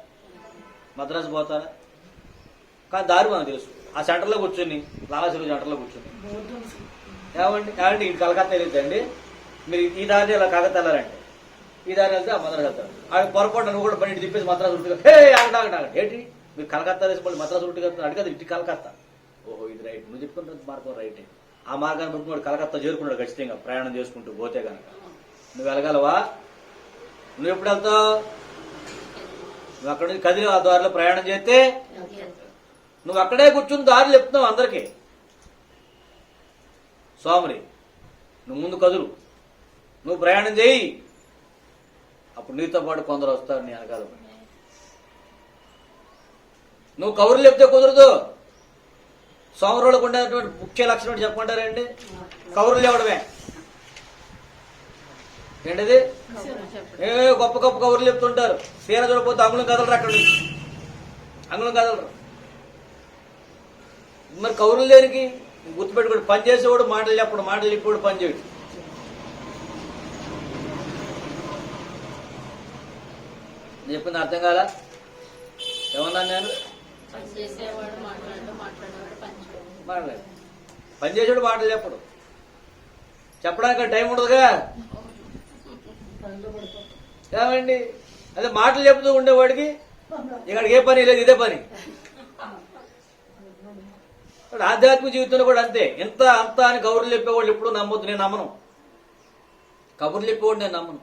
మద్రాసు పోతారా? కానీ దారి మనకు తెలుసు. ఆ సెంటర్లో కూర్చొని లాలాచెరువు సెంటర్లో కూర్చొని ఏమండి ఇటు కలకత్తా వెళ్ళిద్దండి, మీరు ఈ దారి ఇలా కాకత వెళ్ళారంటే ఈ దారి వెళ్తే ఆ మద్రాసు వెళ్తారు. ఆడ పొరపాటు నువ్వు కూడా పని తిప్పేసి మద్రాసు రూట్గా హే ఆగండి ఏంటి మీరు కలకత్తా వేసుకోండి మద్రాసు రూట్గా అడిగి కదా ఇటు కలకత్తా. ఓహో ఇది రైట్, నువ్వు చెప్పుకుంటున్న మార్గం రైటే. ఆ మార్గాన్ని బట్టి వాడు కలకత్తా చేరుకున్నాడు ఖచ్చితంగా ప్రయాణం చేసుకుంటూ పోతే కనుక. నువ్వు వెళ్ళగలవా? నువ్వు ఎప్పుడు వెళ్తావు? నువ్వు అక్కడి నుంచి కదిలి ఆ దారిలో ప్రయాణం చేస్తే నువ్వు అక్కడే కూర్చుని దారిలో చెప్తున్నావు అందరికీ. సోమరి నువ్వు ముందు కదులు, నువ్వు ప్రయాణం చేయి, అప్పుడు నీతో పాటు కొందరు వస్తారు నీ వెనకాల. నువ్వు కబుర్లు చెప్తే కుదరదు. సోమరులకు ఉండేటువంటి ముఖ్య లక్షణం చెప్పమంటారండి, కబుర్లు చెప్పడమే. ఏంటది? గొప్ప గొప్ప కబుర్లు చెప్తుంటారు, తీర చూడకపోతే అంగుళం కదలరు, అక్కడ నుంచి అంగుళం కదలరు. మరి కబుర్లు దేనికి? గుర్తుపెట్టుకోడు, పని చేసేవాడు మాటలు చెప్పడు, మాటలు చెప్పాడు పని చేయడు. నేను చెప్పింది అర్థం కాదా? ఏమన్నాను నేను? మాట్లాడు, పని చేసేవాడు మాటలు చెప్పడు, చెప్పడానికి టైం ఉండదుగా. ఏమండి అదే మాటలు చెప్తూ ఉండేవాడికి ఇక్కడికి ఏ పని లేదు, ఇదే పని. ఆధ్యాత్మిక జీవితంలో కూడా అంతే. ఇంత అంత అని కబుర్లు చెప్పేవాళ్ళు ఎప్పుడు నమ్మొద్దు, నేను నమ్మను. కబుర్లు చెప్పేవాడు నేను నమ్మను.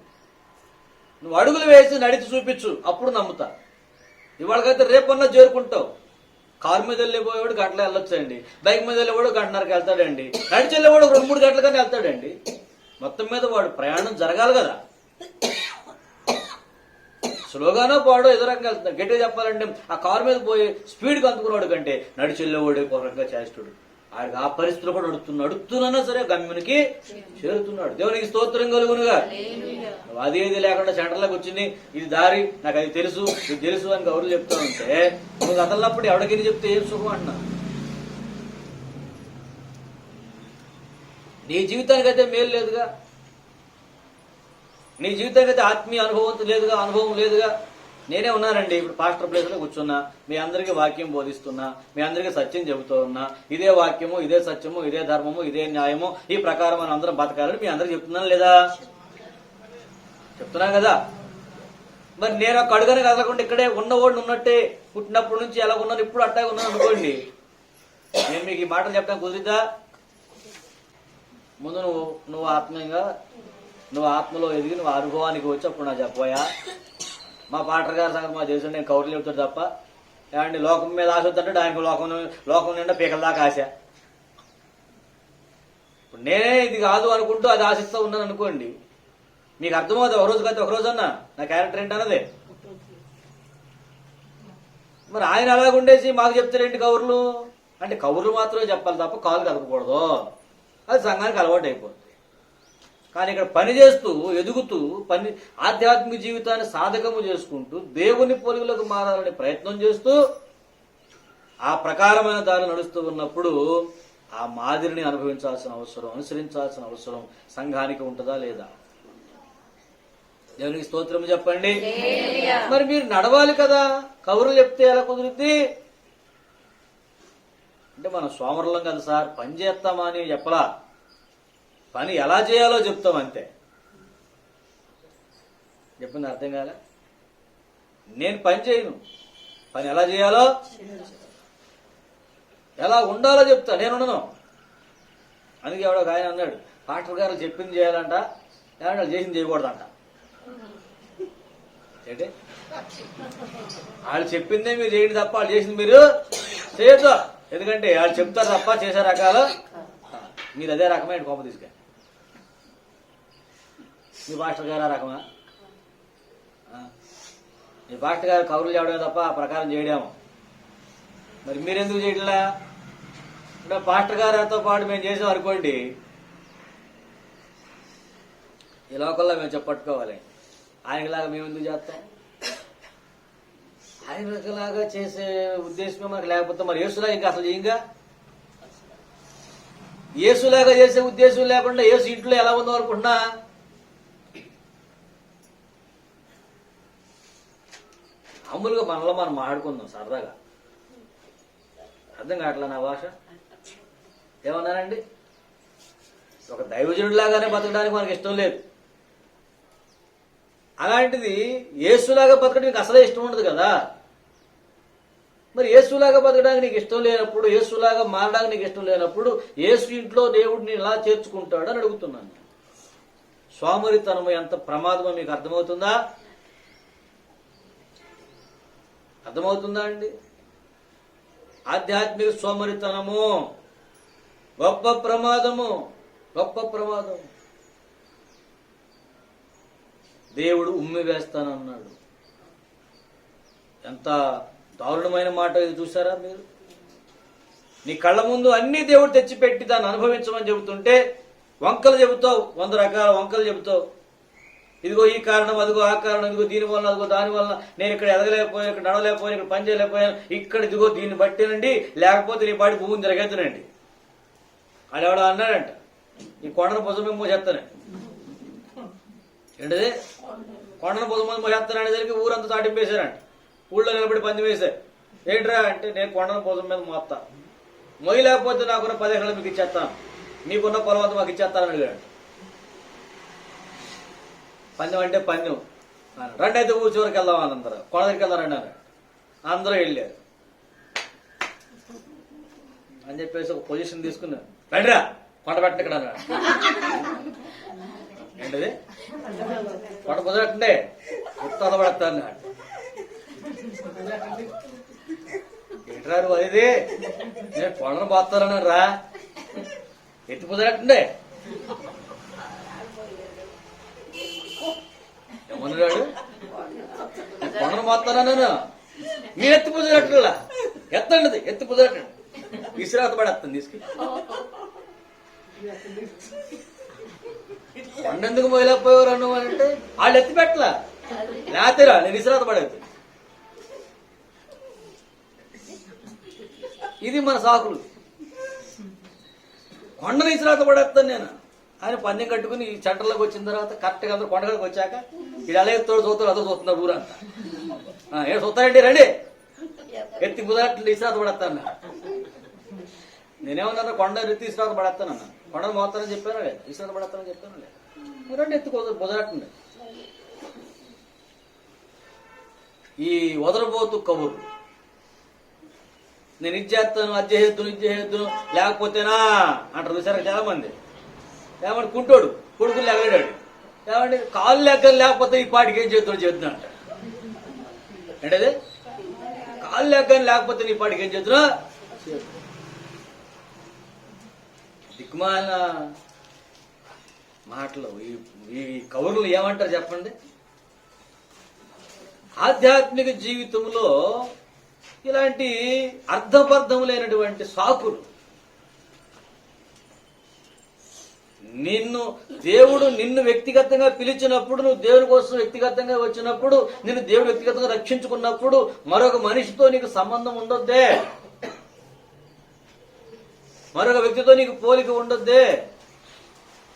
నువ్వు అడుగులు వేసి నడిచి చూపించు, అప్పుడు నమ్ముతా. ఇవాళకైతే రేపన్నా చేరుకుంటావు. కారు మీద వెళ్ళిపోయేవాడు గంటలో వెళ్ళొచ్చండి, బైక్ మీద వెళ్ళేవాడు గంటన్నరకు వెళ్తాడండి, నడిచి వెళ్ళేవాడు 2-3 గంటల కానీ వెళ్తాడండి. మొత్తం మీద వాడు ప్రయాణం జరగాలి కదా. స్లోగానో పాడో ఎదురంగా వెళ్తున్నాడు. గట్టిగా చెప్పాలంటే ఆ కారు మీద పోయి స్పీడ్గా అందుకున్నాడు కంటే నడిచి వెళ్ళేవాడు పొరంగా చేస్తాడు. ఆడికి ఆ పరిస్థితులు కూడా నడుస్తున్నా సరే గమ్యునికి చేరుతున్నాడు. దేవునికి స్తోత్రం కలుగునుగా. అదేది లేకుండా సెంటర్లోకి వచ్చింది, ఇది దారి నాకు అది తెలుసు ఇది తెలుసు అని కబుర్లు చెప్తా ఉంటే నువ్వు కదలప్పుడు ఎవడికి చెప్తే ఏం సుఖం అంటున్నా. నీ జీవితానికైతే మేలు లేదుగా, నీ జీవితానికైతే ఆత్మీయ అనుభవం లేదుగా. నేనే ఉన్నానండి ఇప్పుడు పాస్టర్ ప్లేస్లో కూర్చున్నా, మీ అందరికీ వాక్యం బోధిస్తున్నా, మీ అందరికీ సత్యం చెబుతూ ఉన్నా. ఇదే వాక్యము, ఇదే సత్యము, ఇదే ధర్మము, ఇదే న్యాయము, ఈ ప్రకారం మనం అందరం బతకాలని మీ అందరికి చెప్తున్నాను లేదా? చెప్తున్నాను కదా. మరి నేను ఒక అడుగనే కదలకుండా ఇక్కడే ఉన్నవాడిని ఉన్నట్టే పుట్టినప్పటి నుంచి ఎలా ఉన్నాను ఇప్పుడు అట్టాగే ఉన్నాను అనుకోండి. నేను మీకు ఈ మాటలు చెప్పడానికి కుదిరిద్దా? ముందు నువ్వు ఆత్మీయంగా నువ్వు ఆత్మలో ఎదిగి నువ్వు అనుభవానికి వచ్చి అప్పుడు నాకు చెప్పబోయా. మా పాటర్ గారి సంగతి మా దేశం నేను కౌరులు చెబుతాడు తప్ప ఏమండి లోకం మీద ఆశ వద్దంటే ఆయనకు లోకం నిండా పీకల దాకా ఆశ. ఇప్పుడు నేనే ఇది కాదు అనుకుంటూ అది ఆశిస్తూ ఉన్నాను అనుకోండి, మీకు అర్థమవుతుంది. ఒక రోజు కాదు ఒక రోజు అన్నా నా క్యారెక్టర్ ఏంటన్నదే. మరి ఆయన అలాగుండేసి మాకు చెప్తారేంటి కౌరులు అంటే? కౌరులు మాత్రమే చెప్పాలి తప్ప కాలు కదపకూడదు. అది సంఘానికి అలవాటు అయిపోతుంది. కానీ ఇక్కడ పని చేస్తూ ఎదుగుతూ ఆధ్యాత్మిక జీవితాన్ని సాధకము చేసుకుంటూ దేవుని పోలికలకు మారాలనే ప్రయత్నం చేస్తూ ఆ ప్రకారమైన దారి నడుస్తూ ఉన్నప్పుడు ఆ మాదిరిని అనుసరించాల్సిన అవసరం సంఘానికి ఉంటుందా లేదా? దేవునికి స్తోత్రం చెప్పండి. మరి మీరు నడవాలి కదా, కబుర్లు చెప్తే ఎలా కుదురుద్ది? అంటే మనం సోమరులం కదా సార్, పని చేస్తామా అని చెప్పలా, పని ఎలా చేయాలో చెప్తాం అంతే. చెప్పింది అర్థం కాలే? నేను పని చేయను, పని ఎలా చేయాలో ఎలా ఉండాలో చెప్తా, నేనుండను. అందుకే ఎవడో ఆయన అన్నాడు, పాస్టర్ గారు చెప్పింది చేయాలంట, ఏమంటే చేసింది చేయకూడదంట. ఏంటి వాళ్ళు చెప్పిందే మీరు చేయండి తప్ప వాళ్ళు చేసింది మీరు చేయొద్దు. ఎందుకంటే వాళ్ళు చెప్తారు తప్ప చేసే రకాలు మీరు అదే రకమైన కోపం తీసుకెళ్ళి మీ పాస్టర్ గారు ఆ రకమా? మీ పాస్టర్ గారు కబుర్లు చేయడమే తప్ప ఆ ప్రకారం చేయడాము. మరి మీరెందుకు చేయట్లా? అంటే పాస్టర్ గారితో పాటు మేము చేసాం అనుకోండి, ఈ లోకల్లో మేము చెప్పట్టుకోవాలి. ఆయనలాగా మేము ఎందుకు చేస్తాం? ఆయనలాగా చేసే ఉద్దేశమే మనకు లేకపోతే మరి యేసులాగా ఇంకా అసలు చేయంగా. యేసులాగా చేసే ఉద్దేశం లేకుండా యేసు ఇంట్లో ఎలా ఉందో అనుకుంటున్నా? మామూలుగా మనలో మనం మాట్లాడుకుందాం సరదాగా. అర్థం కావట్లా నా భాష? ఏమన్నానండి? ఒక దైవజనుడిలాగానే బతకడానికి మనకి ఇష్టం లేదు. అలాంటిది యేసులాగా బతకడం నీకు అసలే ఇష్టం ఉండదు కదా. మరి యేసులాగా బతకడానికి నీకు ఇష్టం లేనప్పుడు, యేసులాగా మారడానికి నీకు ఇష్టం లేనప్పుడు యేసు ఇంట్లో దేవుడిని ఇలా చేర్చుకుంటాడు అని అడుగుతున్నాను. సోమరితనము ఎంత ప్రమాదమో మీకు అర్థమవుతుందా? అర్థమవుతుందా అండి? ఆధ్యాత్మిక సోమరితనము గొప్ప ప్రమాదము, గొప్ప ప్రమాదం. దేవుడు ఉమ్మి వేస్తానన్నాడు. ఎంత దారుణమైన మాట ఇది, చూసారా మీరు? నీ కళ్ళ ముందు అన్ని దేవుడు తెచ్చిపెట్టి దాన్ని అనుభవించమని చెబుతుంటే వంకలు చెబుతావు, 100 రకాల వంకలు చెబుతావు. ఇదిగో ఈ కారణం, అదిగో ఆ కారణం, ఇదిగో దీని వల్ల, అదిగో దాని వల్ల, నేను ఇక్కడ ఎదగలేకపోయాను, ఇక్కడ నడవలేకపోయాను, ఇక్కడ పని చేయలేకపోయాను, ఇక్కడ ఇదిగో దీన్ని బట్టేనండి, లేకపోతే నీ పాటి భూమిని తిరగెత్తనండి. అది ఎవడో అన్నాడంట, ఈ కొండను భుజం మోసేస్తానే. ఏంటది? కొండను భుజం మోసేస్తాననేసరికి ఊరంతా చాటింపేశారంట. ఊళ్ళో నిలబడి పంది వేశారు. ఏంట్రా అంటే, నేను కొండను భుజం మీద మోస్తా, మొయ్యలేకపోతే నాకున్న 10 ఎకరాలు మీకు ఇచ్చేస్తాను, నీకున్న పొలం అంతా మాకు ఇచ్చేస్తానని అడిగాడు. పందెం అంటే పందెం, రండి అయితే ఊరి చివరికి వెళ్దాం అని అందరూ, కొండ దగ్గరికి వెళ్దాం రండి అన్నాడు. అందరూ వెళ్ళారు అని చెప్పేసి ఒక పొజిషన్ తీసుకున్నాను. రండిరా కొండ పెట్టండి ఇక్కడ అన్నాడు. ఏంటది? కొండ కుదరట్టే ఉత్తర పడతా అన్నాడు. ఏంట్రా నువ్వు అది? నేను కొండను పోతానన్నాడు రా, ఎత్తి కుదరట్టే ఏమన్నాడు? కొండను పోతానన్నాను, మీరు ఎత్తి కుదరట్లా, ఎత్తండి ఎత్తి కుదరట్టండి, విసిరాత పడేస్తాను తీసుకెళ్ళి. కొండెందుకు మొయలేకపోయారు అన్ను అంటే వాళ్ళు ఎత్తి పెట్టలా, లేతేరా నేను విసిరాత పడేది. ఇది మన సాకులు. కొండను విసిరాత పడేస్తాను నేను ఆయన పందెం కట్టుకుని ఈ సెంటర్లోకి వచ్చిన తర్వాత కరెక్ట్గా అందరూ కొండగడికి వచ్చాక ఇది అలా ఎత్తాడు చూస్తాడు, అదో చూస్తున్నారు ఊరంతా. ఏం చూస్తారండి, రండి ఎత్తి కుదరట్లు విసిరాత పడేస్తాను. నేనేమన్నా కొండ ఎత్తి విసిరాత పడేస్తానన్నా, కొండను మోస్తానని చెప్పాను లేదు, విసిరాత పడేస్తానని చెప్పాను లేదు. రండి ఎత్తి కుదరట్ండి. ఈ వదలబోతు కబుర్లు, నేను ఇది చేస్తాను, అది చేసేద్దును లేకపోతేనా అంటారు. చూసారా చాలా మంది. ఏమంటే కుంటోడు కొడుకులు ఎగలేడాడు, ఏమంటే కాళ్ళు లెక్కలు లేకపోతే ఈ పాటికి ఏం చేస్తాడు చేస్తున్నా అంటాడు. ఏంటది? కాళ్ళు లెక్కలు లేకపోతే నీ పాటికి ఏం చేస్తున్నా. దిక్కుమాల మాటలు ఈ కవర్లు ఏమంటారు చెప్పండి? ఆధ్యాత్మిక జీవితంలో ఇలాంటి అర్థపర్థం లేనటువంటి సాకులు. దేవుడు నిన్ను వ్యక్తిగతంగా పిలిచినప్పుడు, నువ్వు దేవుని కోసం వ్యక్తిగతంగా వచ్చినప్పుడు, నిన్ను దేవుడు వ్యక్తిగతంగా రక్షించుకున్నప్పుడు మరొక మనిషితో నీకు సంబంధం ఉండొద్దే, మరొక వ్యక్తితో నీకు పోలిక ఉండొద్దే.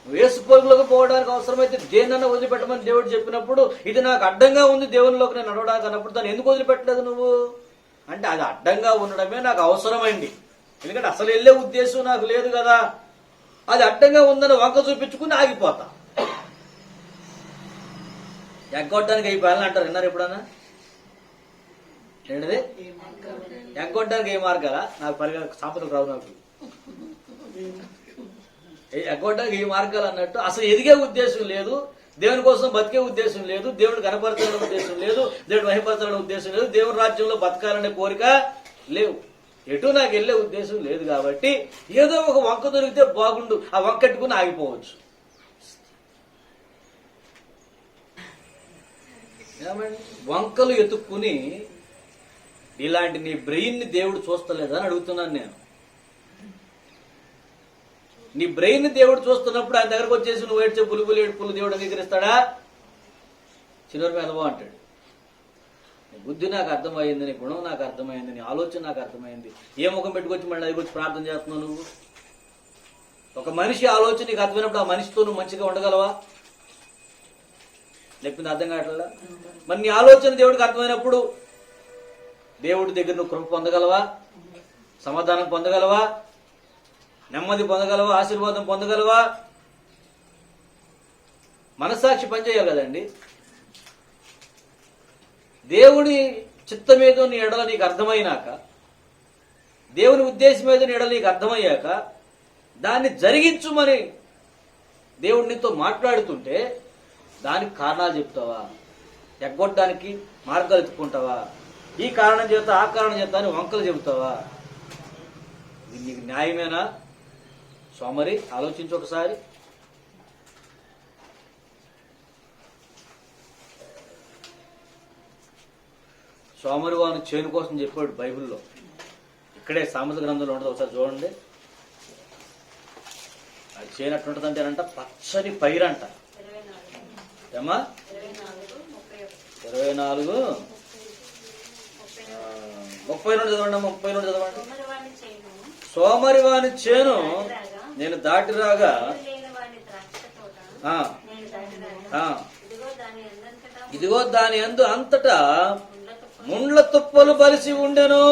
వేసు పోలికలోకి పోవడానికి అవసరమైతే దేన్నన్నా వదిలిపెట్టమని దేవుడు చెప్పినప్పుడు, ఇది నాకు అడ్డంగా ఉంది దేవునిలోకి నేను నడవడానికి అన్నప్పుడు దాన్ని ఎందుకు వదిలిపెట్టలేదు నువ్వు అంటే, అది అడ్డంగా ఉండడమే నాకు అవసరమైంది, ఎందుకంటే అసలు వెళ్ళే ఉద్దేశం నాకు లేదు కదా. అది అడ్డంగా ఉందని వంక చూపించుకుని ఆగిపోతా. ఎగ్గొట్టడానికి అయిపోయాలని అంటారు, విన్నారు ఎప్పుడన్నా? ఏంటిది? ఎగ్గొట్టడానికి ఏ మార్గాలా? నాకు సాంపదలు రావు. నాకు ఎగ్గొట్టడానికి ఏ మార్గాలు అన్నట్టు అసలు ఎదిగే ఉద్దేశం లేదు, దేవుని కోసం బతికే ఉద్దేశం లేదు, దేవుడు కనపరచాలనే ఉద్దేశం లేదు, దేవుడు మహిమపరచాలనే ఉద్దేశం లేదు, దేవుని రాజ్యంలో బతకాలనే కోరిక లేవు, ఎటు నాకు వెళ్ళే ఉద్దేశం లేదు. కాబట్టి ఏదో ఒక వంక దొరికితే బాగుండు, ఆ వంకెట్టుకుని ఆగిపోవచ్చు. ఏమండి? వంకలు ఎత్తుక్కుని ఇలాంటి నీ బ్రెయిన్ని దేవుడు చూస్తలేదని అడుగుతున్నాను నేను. నీ బ్రెయిన్ దేవుడు చూస్తున్నప్పుడు ఆయన దగ్గరకు వచ్చేసి నువ్వు ఏడ్చే పులుపులు ఏడుపులు దేవుడు అంగీకరిస్తాడా? చివరి మీద అంటాడు, నీ బుద్ధి నాకు అర్థమైంది, నీ గుణం నాకు అర్థమైంది, నీ ఆలోచన నాకు అర్థమైంది, ఏ ముఖం పెట్టుకొచ్చి మళ్ళీ అది వచ్చి ప్రార్థన చేస్తున్నావు నువ్వు? ఒక మనిషి ఆలోచన నీకు అర్థమైనప్పుడు ఆ మనిషితో నువ్వు మంచిగా ఉండగలవా? లేకపోతే అర్థం కావట్లేదా? మరి నీ ఆలోచన దేవుడికి అర్థమైనప్పుడు దేవుడి దగ్గర నువ్వు కృప పొందగలవా? సమాధానం పొందగలవా? నెమ్మది పొందగలవా? ఆశీర్వాదం పొందగలవా? మనస్సాక్షి పనిచేయాలి కదండి. దేవుడి చిత్తమేదో నీ ఎడల నీకు అర్థమైనాక, దేవుని ఉద్దేశం ఏదో నీ ఎడల నీకు అర్థమయ్యాక దాన్ని జరిగించుమని దేవుడు నీతో మాట్లాడుతుంటే దానికి కారణాలు చెప్తావా? ఎగ్గొట్టడానికి మార్గాలు ఎత్తుకుంటావా? ఈ కారణం చేత ఆ కారణం చేత అని వంకలు చెబుతావా? ఇది నీకు న్యాయమేనా? సోమరి, ఆలోచించు ఒకసారి. సోమరి వాని చేను కోసం చెప్పాడు బైబిల్లో. ఇక్కడే సామెత గ్రంథంలో ఉంటుంది, ఒకసారి చూడండి. అది చేను అట్లుంటుంది అంటేనంట పచ్చని పైరంట. ఏమా 24:32 చదవండి. 32 చదవండి. సోమరి వాని చేను నేను దాటి రాగా ఇదిగో దాని యందు అంతటా ముండ్ల తుప్పలు బలిసి ఉండెను,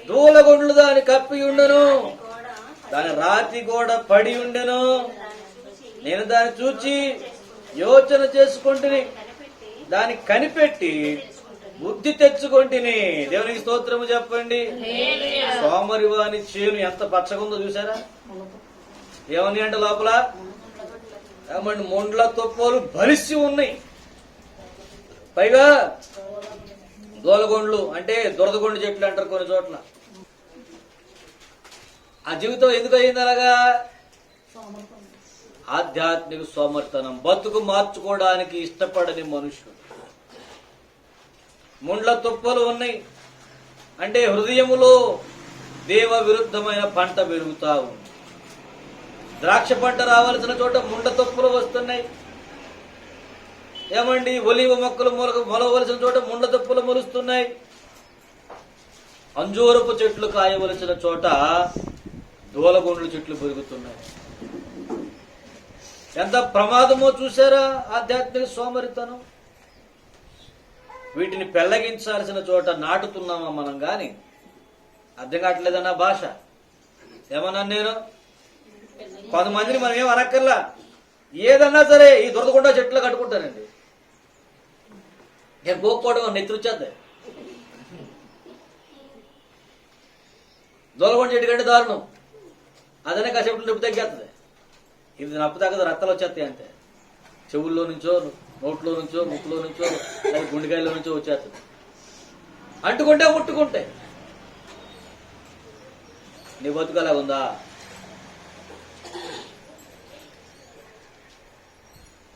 దూలగొండ్లు దాని కప్పి ఉండెను, దాని రాతి గోడ పడి ఉండెను. నేను దాన్ని చూచి యోచన చేసుకుంటుని, దాన్ని కనిపెట్టి బుద్ధి తెచ్చుకుంటుని. దేవునికి స్తోత్రము చెప్పండి. సోమరి వాని చేను ఎంత పచ్చగా ఉందో చూసారా? ఏమని అంటే లోపల ఏమండి ముండ్ల తుప్పలు బలిసి ఉన్నాయి. పైగా దూలగొండ్లు అంటే దురదగొండు చెట్లు అంటారు కొన్ని చోట్ల. ఆ జీవితం ఎందుకు అయింది అలాగా? ఆధ్యాత్మిక సోమర్తనం, బతుకు మార్చుకోవడానికి ఇష్టపడని మనుషుడు. ముండ్ల తుప్పలు ఉన్నాయి అంటే హృదయములో దేవ విరుద్ధమైన పంట పెరుగుతా ఉంది. ద్రాక్ష పంట రావాల్సిన చోట ముండ్ల తుప్పలు వస్తున్నాయి. ఏమండి ఒలివ మొక్కలు మొలవలసిన చోట ముండ్ల తుప్పలు మొలుస్తున్నాయి. అంజూరపు చెట్లు కాయవలసిన చోట దూలగొండ్ల చెట్లు పెరుగుతున్నాయి. ఎంత ప్రమాదమో చూసారా ఆధ్యాత్మిక సోమరితనం. వీటిని పెళ్లగించాల్సిన చోట నాటుతున్నామా మనం గాని? అర్థం కావట్లేదన్న భాష. ఏమన్నా నేను కొంతమందిని మనం ఏం అనక్కర్లా, ఏదన్నా సరే ఈ దొరదకుండా చెట్లు కట్టుకుంటానండి. నేను గోక్కోవడం నెత్తిరుచ్చేద్దా? దొరగొండ చెట్టు కంటే దారుణం. అదనే కాసేపు నొప్పి తగ్గేస్తుంది. ఇది నప్పు తగ్గదు, రక్తాలు వచ్చేస్తాయి అంతే. చెవుల్లో నుంచో, నోట్లో నుంచో, ముక్కులో నుంచో, అది గుండెకాయలో నుంచో వచ్చేస్తుంది. అంటుకుంటే ముట్టుకుంటే. నీ బతుకలా ఉందా?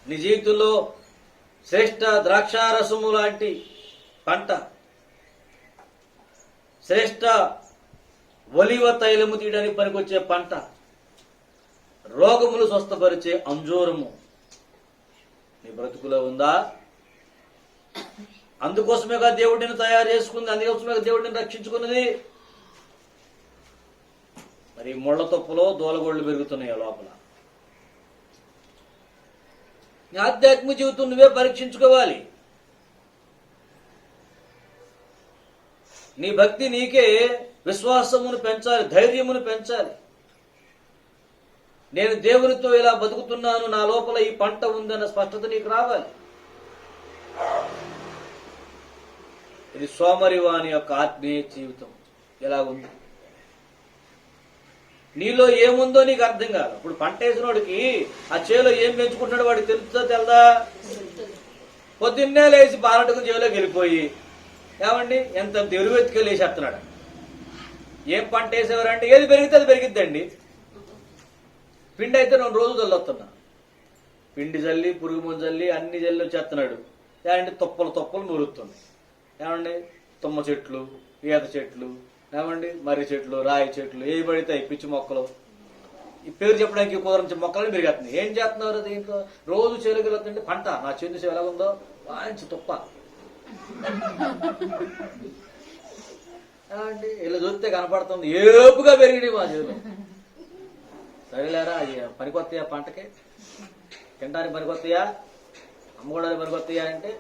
నీ జీవితంలో శ్రేష్ఠ ద్రాక్షారసము లాంటి పంట, శ్రేష్ఠ ఒలివ తైలము తీయడానికి పనికొచ్చే పంట, రోగములు స్వస్థపరిచే అంజూరము నీ బ్రతుకులో ఉందా? అందుకోసమే దేవుడిని తయారు చేసుకుంది, అందుకోసమే దేవుడిని రక్షించుకున్నది. మరి ముళ్ళ తొప్పలో దూలగొళ్ళు పెరుగుతున్నాయి లోపల. నీ ఆధ్యాత్మిక జీవితం నువ్వే పరీక్షించుకోవాలి. నీ భక్తి నీకే విశ్వాసమును పెంచాలి, ధైర్యమును పెంచాలి. నేను దేవునితో ఇలా బతుకుతున్నాను, నా లోపల ఈ పంట ఉందన్న స్పష్టత నీకు రావాలి. ఇది సోమరి వాని యొక్క ఆత్మీయ జీవితం ఎలా ఉంది? నీలో ఏముందో నీకు అర్థం కాదు. ఇప్పుడు పంట వేసినోడికి ఆ చేలో ఏం పెంచుకుంటున్నాడు వాడికి తెలుస్తుందో తెలదా? పొద్దున్నే లేచి పాలటకు చేలోకి వెళ్ళిపోయి ఏమండి ఎంత ఎరువెత్తుకెళ్ళి వేసేస్తున్నాడు. ఏం పంట వేసేవారంటే ఏది పెరిగితే అది పెరిగిద్దండి. పిండి అయితే 2 రోజులు చల్లొస్తున్నా, పిండి చల్లి పురుగు మందు చల్లి అన్ని చల్లి వచ్చేస్తున్నాడు. ఏమంటే తొప్పలు మురుగుతుంది. ఏమండి తుమ్మ చెట్లు, ఈత చెట్లు, ఏమండి మర్రి చెట్లు, రాయి చెట్లు, ఏవి పడితే పిచ్చి మొక్కలు, ఈ పేరు చెప్పడానికి కుదరించే మొక్కలని పెరిగేస్తున్నాయి. ఏం చేస్తున్నారు దీంట్లో? రోజు చేలోకి వెళ్తుంటే పంట నా చేతి ఎలా ఉందో వాయించి తుప్ప. ఏమండి ఇలా చూస్తే కనపడుతుంది ఏపుగా పెరిగినాయి మా చేతులు. సరేలేరా అది పనికొస్తాయా? పంటకి తినడానికి పనికొస్తాయా? అమ్ముకోవడానికి పనికొస్తాయా అంటే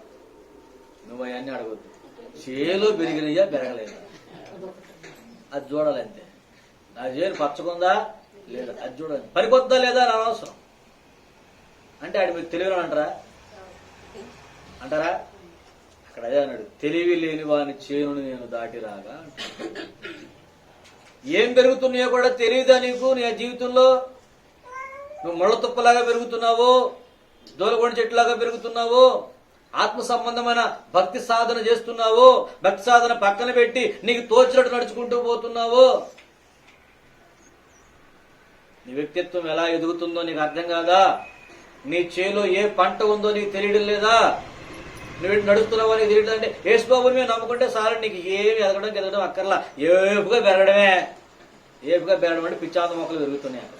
నువ్వు అవన్నీ అడగొద్దు. చేలో పెరిగినయ్యా పెరగలేదా అది చూడాలి అంతే. నా చేను పచ్చకుందా లేదా అది చూడాలి. పనికొద్దా లేదా అని అనవసరం. అంటే ఆడు మీరు తెలివిని అంటారా అక్కడ అదే అన్నాడు, తెలివి లేని వాని చేనుని నేను దాటి రాగా. ఏం పెరుగుతున్నాయో కూడా తెలియదా నీకు? నీ జీవితంలో నువ్వు ముళ్ళ తుప్పలాగా పెరుగుతున్నావు, దూలగొండ చెట్టులాగా పెరుగుతున్నావు, ఆత్మ సంబంధమైన భక్తి సాధన చేస్తున్నావు, భక్తి సాధన పక్కన పెట్టి నీకు తోచినట్టు నడుచుకుంటూ పోతున్నావు. నీ వ్యక్తిత్వం ఎలా ఎదుగుతుందో నీకు అర్థం కాదా? నీ చేలో ఏ పంట ఉందో నీకు తెలియడం లేదా? నువ్వు నడుస్తున్నావు అని తెలియడం అంటే యేసుబాబుని మీద నమ్ముకుంటే సార్ నీకు ఏమి ఎదగడం అక్కర్లా, ఏపుగా పెరగడమే. ఏపుగా పెరగడం అంటే పిచ్చాంత మొక్కలు పెరుగుతున్నాయి అక్కడ.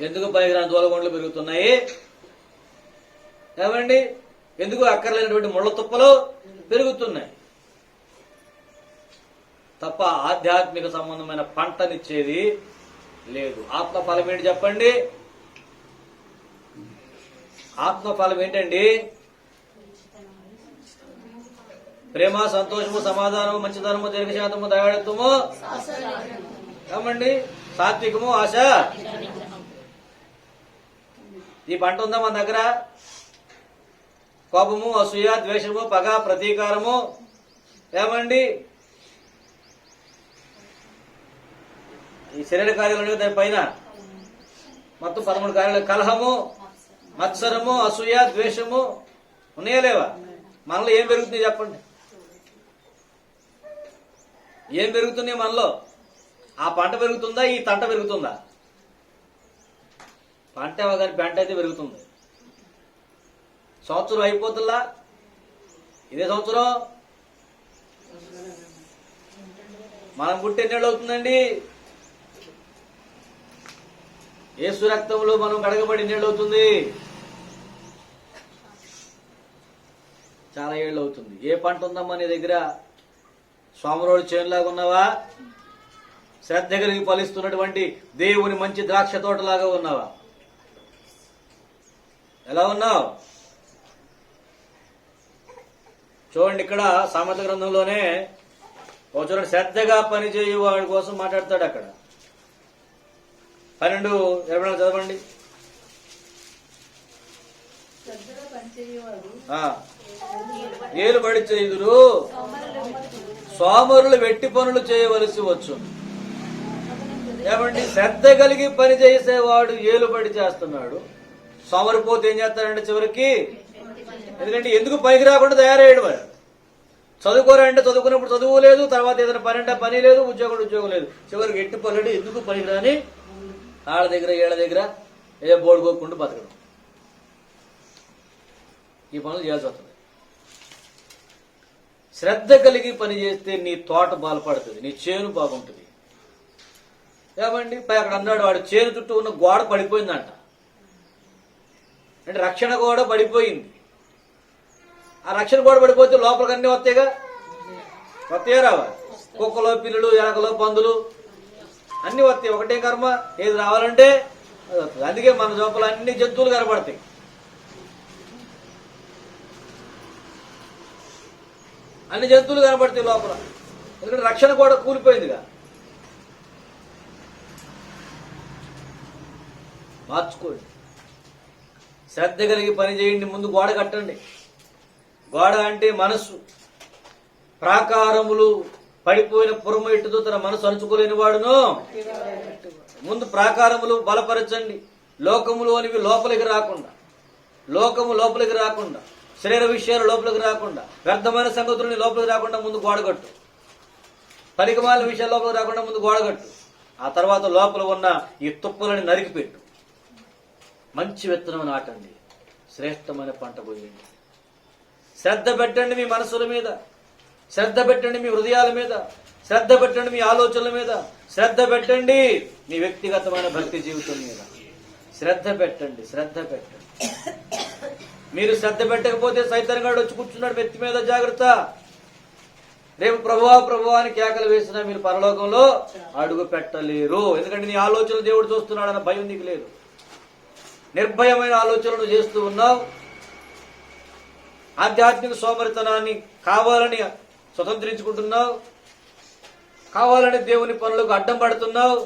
ఎందుకు పనికిరాని దూలగొండలు పెరుగుతున్నాయి? ఏమండి, ఎందుకు అక్కర్లేనటువంటి ముళ్ళ తుప్పలు పెరుగుతున్నాయి తప్ప ఆధ్యాత్మిక సంబంధమైన పంటనిచ్చేది లేదు. ఆత్మఫలం ఏంటి చెప్పండి? ఆత్మఫలం ఏంటండి? ప్రేమ, సంతోషము, సమాధానము, మంచితనము, దీర్ఘశాంతము, దయాళత్వము, ఏమండి సాత్వికము, ఆశ. ఈ పంట ఉందా మన దగ్గర? కోపము, అసూయ, ద్వేషము, పగ, ప్రతీకారము, ఏమండి ఈ శరీర కార్యాలు దాని పైన మొత్తం 13 కార్యాలు. కలహము, మత్సరము, అసూయ, ద్వేషము ఉన్నాయా లేవా? మనలో ఏం పెరుగుతుంది చెప్పండి? ఏం పెరుగుతున్నాయి మనలో? ఆ పంట పెరుగుతుందా? ఈ తంట పెరుగుతుందా? పంట కానీ పెంట అయితే పెరుగుతుంది. సంవత్సరం అయిపోతుందా? ఇదే సంవత్సరం మనం పుట్టి ఎన్నేళ్ళు అవుతుందండి? యేసు రక్తంలో మనం కడగబడి ఎన్నేళ్ళు అవుతుంది? చాలా ఏళ్ళు అవుతుంది. ఏ పంట ఉందమ్మా నీ దగ్గర? సోమరోడు చేనులాగా ఉన్నావా? శ్రద్ధ కలిగి ఫలిస్తున్నటువంటి దేవుని మంచి ద్రాక్ష తోటలాగా ఉన్నావా? ఎలా ఉన్నావు? చూడండి, ఇక్కడ సామెత గ్రంథంలోనే చూడండి, శ్రద్ధగా పనిచేయు వాడి కోసం మాట్లాడతాడు అక్కడ. 12:24 చదవండి. ఏలుబడి చేయుదురు, సోమరులు వెట్టి పనులు చేయవలసి వచ్చు. ఏమండి, శ్రద్ధ కలిగి పని చేసేవాడు ఏలుబడి చేస్తున్నాడు. సోమరిపోతే ఏం చేస్తాడంటే చివరికి, ఎందుకంటే ఎందుకు పైకి రాకుండా తయారయ్యాడు. వాడు చదువుకోరంటే చదువుకున్నప్పుడు చదువు లేదు, తర్వాత ఏదైనా పని అంటే పని లేదు, ఉద్యోగం లేదు. చివరికి ఎట్టి పనులు ఎందుకు పనికి రాని ఆళ్ళ దగ్గర ఏళ్ళ దగ్గర ఏ బోడుకోకుండా బతకడం, ఈ పనులు చేయాల్సి వస్తుంది. శ్రద్ధ కలిగి పని చేస్తే నీ తోట బాలపడుతుంది, నీ చేను బాగుంటుంది. ఏమండి, అక్కడ అన్నాడు, వాడు చేను చుట్టూ ఉన్న గోడ పడిపోయిందంట. అంటే రక్షణ గోడ పడిపోయింది. ఆ రక్షణ గోడ పడిపోతే లోపలికి అన్నీ వస్తాయా రావా? కుక్కలో, పిల్లులు, ఎలకలో, పందులు అన్ని వస్తాయి. ఒకటే కర్మ, ఏది రావాలంటే అది వస్తుంది. అందుకే మన లోపల అన్ని జంతువులు కనబడతాయి. అన్ని జంతువులు కనబడతాయి లోపల, ఎందుకంటే రక్షణ గోడ కూలిపోయిందిగా. మార్చుకోండి, శ్రద్ధ కలిగి పని చేయండి. ముందు గోడ కట్టండి. గోడ అంటే మనస్సు. ప్రాకారములు పడిపోయిన పురము ఎట్టుతో తన మనసు అణుచుకోలేని వాడును. ముందు ప్రాకారములు బలపరచండి. లోకములోనివి లోపలికి రాకుండా, శరీర విషయాలు లోపలికి రాకుండా, వ్యర్థమైన సంగతులని లోపలికి రాకుండా ముందు గోడగట్టు. పనికిమాలిన విషయాలు లోపలికి రాకుండా ముందు గోడగట్టు. ఆ తర్వాత లోపల ఉన్న ఈ తుప్పలని నరికిపెట్టు. మంచి విత్తనం నాటండి, శ్రేష్టమైన పంట పోయండి. శ్రద్ధ పెట్టండి మీ మనసుల మీద, శ్రద్ధ పెట్టండి మీ హృదయాల మీద, శ్రద్ధ పెట్టండి మీ ఆలోచనల మీద, శ్రద్ధ పెట్టండి మీ వ్యక్తిగతమైన భక్తి జీవితం మీద. శ్రద్ధ పెట్టండి. మీరు శ్రద్ధ పెట్టకపోతే సైతాన్ గాడు వచ్చి కూర్చున్నాడు వ్యక్తి మీద. జాగ్రత్త. రేపు ప్రభువా అని కేకలు వేసినా మీరు పరలోకంలో అడుగు పెట్టలేరు. ఎందుకంటే నీ ఆలోచనలు దేవుడు చూస్తున్నాడన్న భయం నీకు లేదు. నిర్భయమైన ఆలోచనలు చేస్తూ ఉన్నావు. ఆధ్యాత్మిక సోమరితనాన్ని కావాలని స్వతంత్రించుకుంటున్నావు, కావాలని దేవుని పనులకు అడ్డం పడుతున్నావు,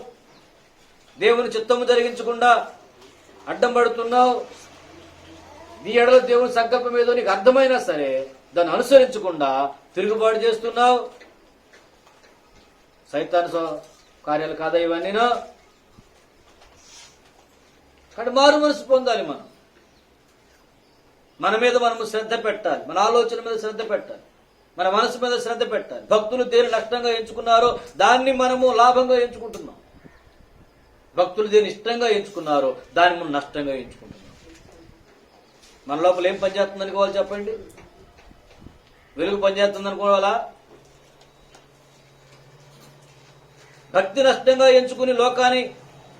దేవుని చిత్తము జరిగించకుండా అడ్డం పడుతున్నావు, నీ ఎడల దేవుని సంకల్పం ఏదో నీకు అర్థమైనా సరే దాన్ని అనుసరించకుండా తిరుగుబాటు చేస్తున్నావు. సైతాను కార్యాలు కాదా ఇవన్నీనో? కానీ మారు మనసు పొందాలి. మన మీద మనము శ్రద్ధ పెట్టాలి, మన ఆలోచన మీద శ్రద్ధ పెట్టాలి, మన మనసు మీద శ్రద్ధ పెట్టాలి. భక్తులు దేని నష్టంగా ఎంచుకున్నారో దాన్ని మనము లాభంగా ఎంచుకుంటున్నాం. భక్తులు దేని ఇష్టంగా ఎంచుకున్నారో దాన్ని మనం నష్టంగా ఎంచుకుంటున్నాం. మన లోపల ఏం పనిచేస్తుంది అనుకోవాలి చెప్పండి? వెలుగు పనిచేస్తుంది అనుకోవాలా? భక్తి నష్టంగా ఎంచుకుని లోకాన్ని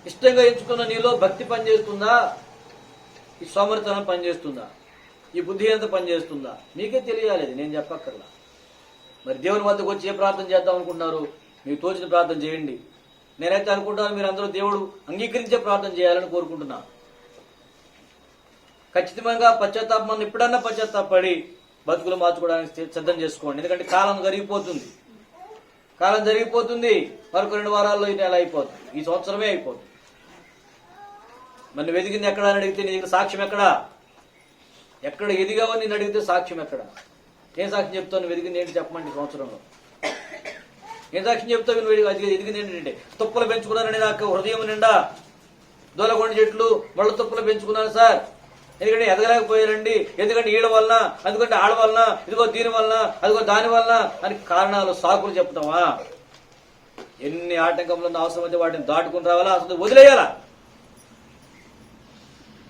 ఇష్టంగా ఎంచుకున్న నీలో భక్తి పనిచేస్తుందా? ఈ సోమరితనం పనిచేస్తుందా? ఈ బుద్ధిహీనత పనిచేస్తుందా? మీకే తెలియాలి, నేను చెప్పక్కర్లా. మరి దేవుని వద్దకు వచ్చి ఏ ప్రార్థన చేద్దాం అనుకుంటున్నారు? మీకు తోచిన ప్రార్థన చేయండి. నేనైతే అనుకుంటాను మీరు అందరూ దేవుడు అంగీకరించే ప్రార్థన చేయాలని కోరుకుంటున్నాను. ఖచ్చితంగా పశ్చాత్తాపం ఎప్పుడన్నా పశ్చాత్తాపడి బతుకులు మార్చుకోవడానికి సిద్ధం చేసుకోండి. ఎందుకంటే కాలం జరిగిపోతుంది. మరొక 2 వారాల్లో ఈ నెల అయిపోతుంది, ఈ సంవత్సరమే అయిపోతుంది. మరి నువ్వు ఎదిగింది ఎక్కడ అని అడిగితే నీ దగ్గర సాక్ష్యం ఎక్కడ ఎదిగావని నేను అడిగితే సాక్ష్యం ఎక్కడ? ఏం సాక్ష్యం చెప్తావు? నువ్వు ఎదిగింది ఏంటి చెప్పమంటే సంవత్సరంలో ఏం సాక్ష్యం చెప్తావు? నువ్వు ఎదిగింది ఏంటంటే తుప్పలు పెంచుకున్నానని నాకు హృదయం నిండా దూలగొండ చెట్లు మళ్ళీ తుప్పలు పెంచుకున్నాను సార్, ఎందుకంటే ఎదగలేకపోయారండి, ఎందుకంటే ఈడ వలన, ఎందుకంటే ఆడ వలన, ఇదిగో దీని వలన, అదిగో దాని వలన అని కారణాలు సాకులు చెప్తావా? ఎన్ని ఆటంకములు అవసరం అయితే వాటిని దాటుకుని రావాలా, అసలు వదిలేయాలా?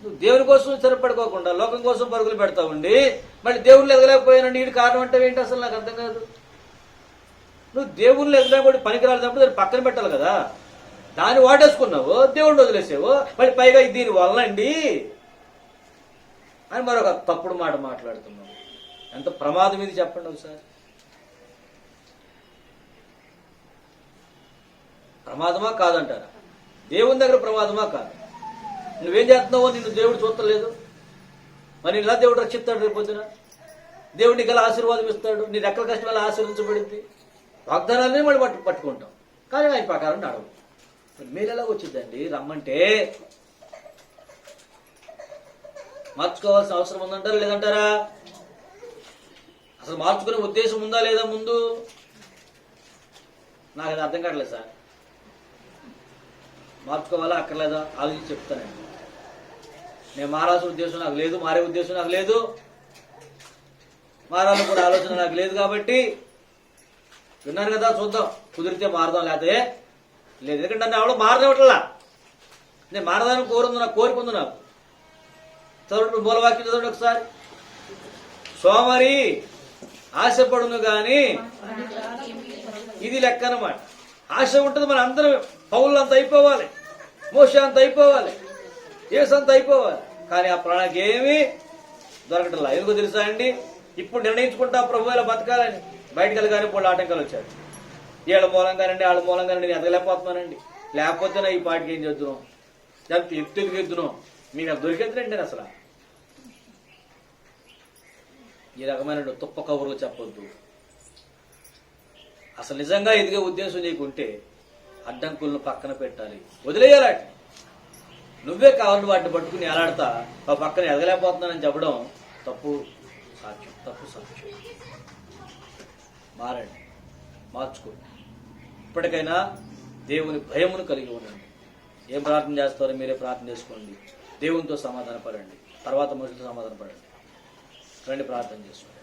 నువ్వు దేవుని కోసం స్థిరపడుకోకుండా లోకం కోసం పరుగులు పెడతా ఉండి మళ్ళీ దేవుళ్ళు ఎదగలేకపోయానండి వీడి కారణం అంటే ఏంటి? అసలు నాకు అర్థం కాదు. నువ్వు దేవుళ్ళు ఎదగలేకపోతే పనికిరాలినప్పుడు దాన్ని పక్కన పెట్టాలి కదా. దాన్ని వాటేసుకున్నావు, దేవుడిని వదిలేసావు, మళ్ళీ పైగా దీని వలన అండి అని మరొక తప్పుడు మాట మాట్లాడుతున్నావు. ఎంత ప్రమాదం ఇది చెప్పండి ఒకసారి. ప్రమాదమా కాదంటారా? దేవుని దగ్గర ప్రమాదమా కాదు? నువ్వేం చేస్తున్నావో నిన్ను దేవుడు చూస్తలేదు. మరి ఇలా దేవుడు రక్షిస్తాడు. రేపు పొద్దున దేవుడికి గల ఆశీర్వాదం ఇస్తాడు. నీ రెక్కల కష్టం వల్ల ఆశీర్వించబడింది. వాగ్దానాలనే మళ్ళీ పట్టుకుంటాం, కానీ ఆయన ప్రకారం నడవు. మీరు ఎలాగ వచ్చిందండి? రమ్మంటే మార్చుకోవాల్సిన అవసరం ఉందంటారా లేదంటారా? అసలు మార్చుకునే ఉద్దేశం ఉందా లేదా ముందు? నాకు అది అర్థం కావట్లేదు సార్. మార్చుకోవాలా అక్కర్లేదా ఆలోచించి చెప్తానండి. నేను మారాల్సిన ఉద్దేశం నాకు లేదు, మారే ఉద్దేశం నాకు లేదు, మారాలని కూడా ఆలోచన నాకు లేదు. కాబట్టి విన్నాను కదా, చూద్దాం, కుదిరితే మారదాం, లేకపోతే లేదు. ఎందుకంటే నన్ను ఎవడో మారదేవట్లా. నేను మారదానికి కోరిక ఉంది నాకు. చదవండి, మూలవాక్యం చదవండి ఒకసారి. సోమరి ఆశపడును గాని ఇది లెక్క అన్నమాట. ఆశ ఉంటుంది మన అందరం. పౌలు అంత అయిపోవాలి, మోషే అంత అయిపోవాలి, యేసు అంత అయిపోవాలి, కానీ ఆ ప్రాణానికి ఏమీ దొరకటంలా. ఎందుకో తెలుసా అండి? ఇప్పుడు నిర్ణయించుకుంటా ప్రభు ఇలా బతకాలని బయటకు వెళ్ళగానే ఇప్పుడు ఆటంకాలు వచ్చాడు. వీళ్ళ మూలంగానండి వాళ్ళ మూలంగానండి నేను ఎదగలేకపోతున్నానండి. లేకపోతే నా ఈ పాటికి ఏం చేద్దును, ఎంత ఎత్తుకు ఎద్దును, మీకు అది దొరికేద్దరండి. నేను అసలు ఈ రకమైన తుప్ప కబుర్లు చెప్పొద్దు. అసలు నిజంగా ఎదిగే ఉద్దేశం నీకుంటే అడ్డంకులను పక్కన పెట్టాలి, వదిలేయాలి. నువ్వే కావాలని వాటిని పట్టుకుని ఎలాడతా ఆ పక్కన ఎదగలేకపోతున్నానని చెప్పడం తప్పు సాక్ష్యం. మారండి, మార్చుకోండి. ఇప్పటికైనా దేవుని భయమును కలిగి ఉండండి. ఏం ప్రార్థన చేస్తారో మీరే ప్రార్థన చేసుకోండి. దేవునితో సమాధాన పడండి, తర్వాత మనుషులతో సమాధాన పడండి. రండి ప్రార్థన చేసుకోండి.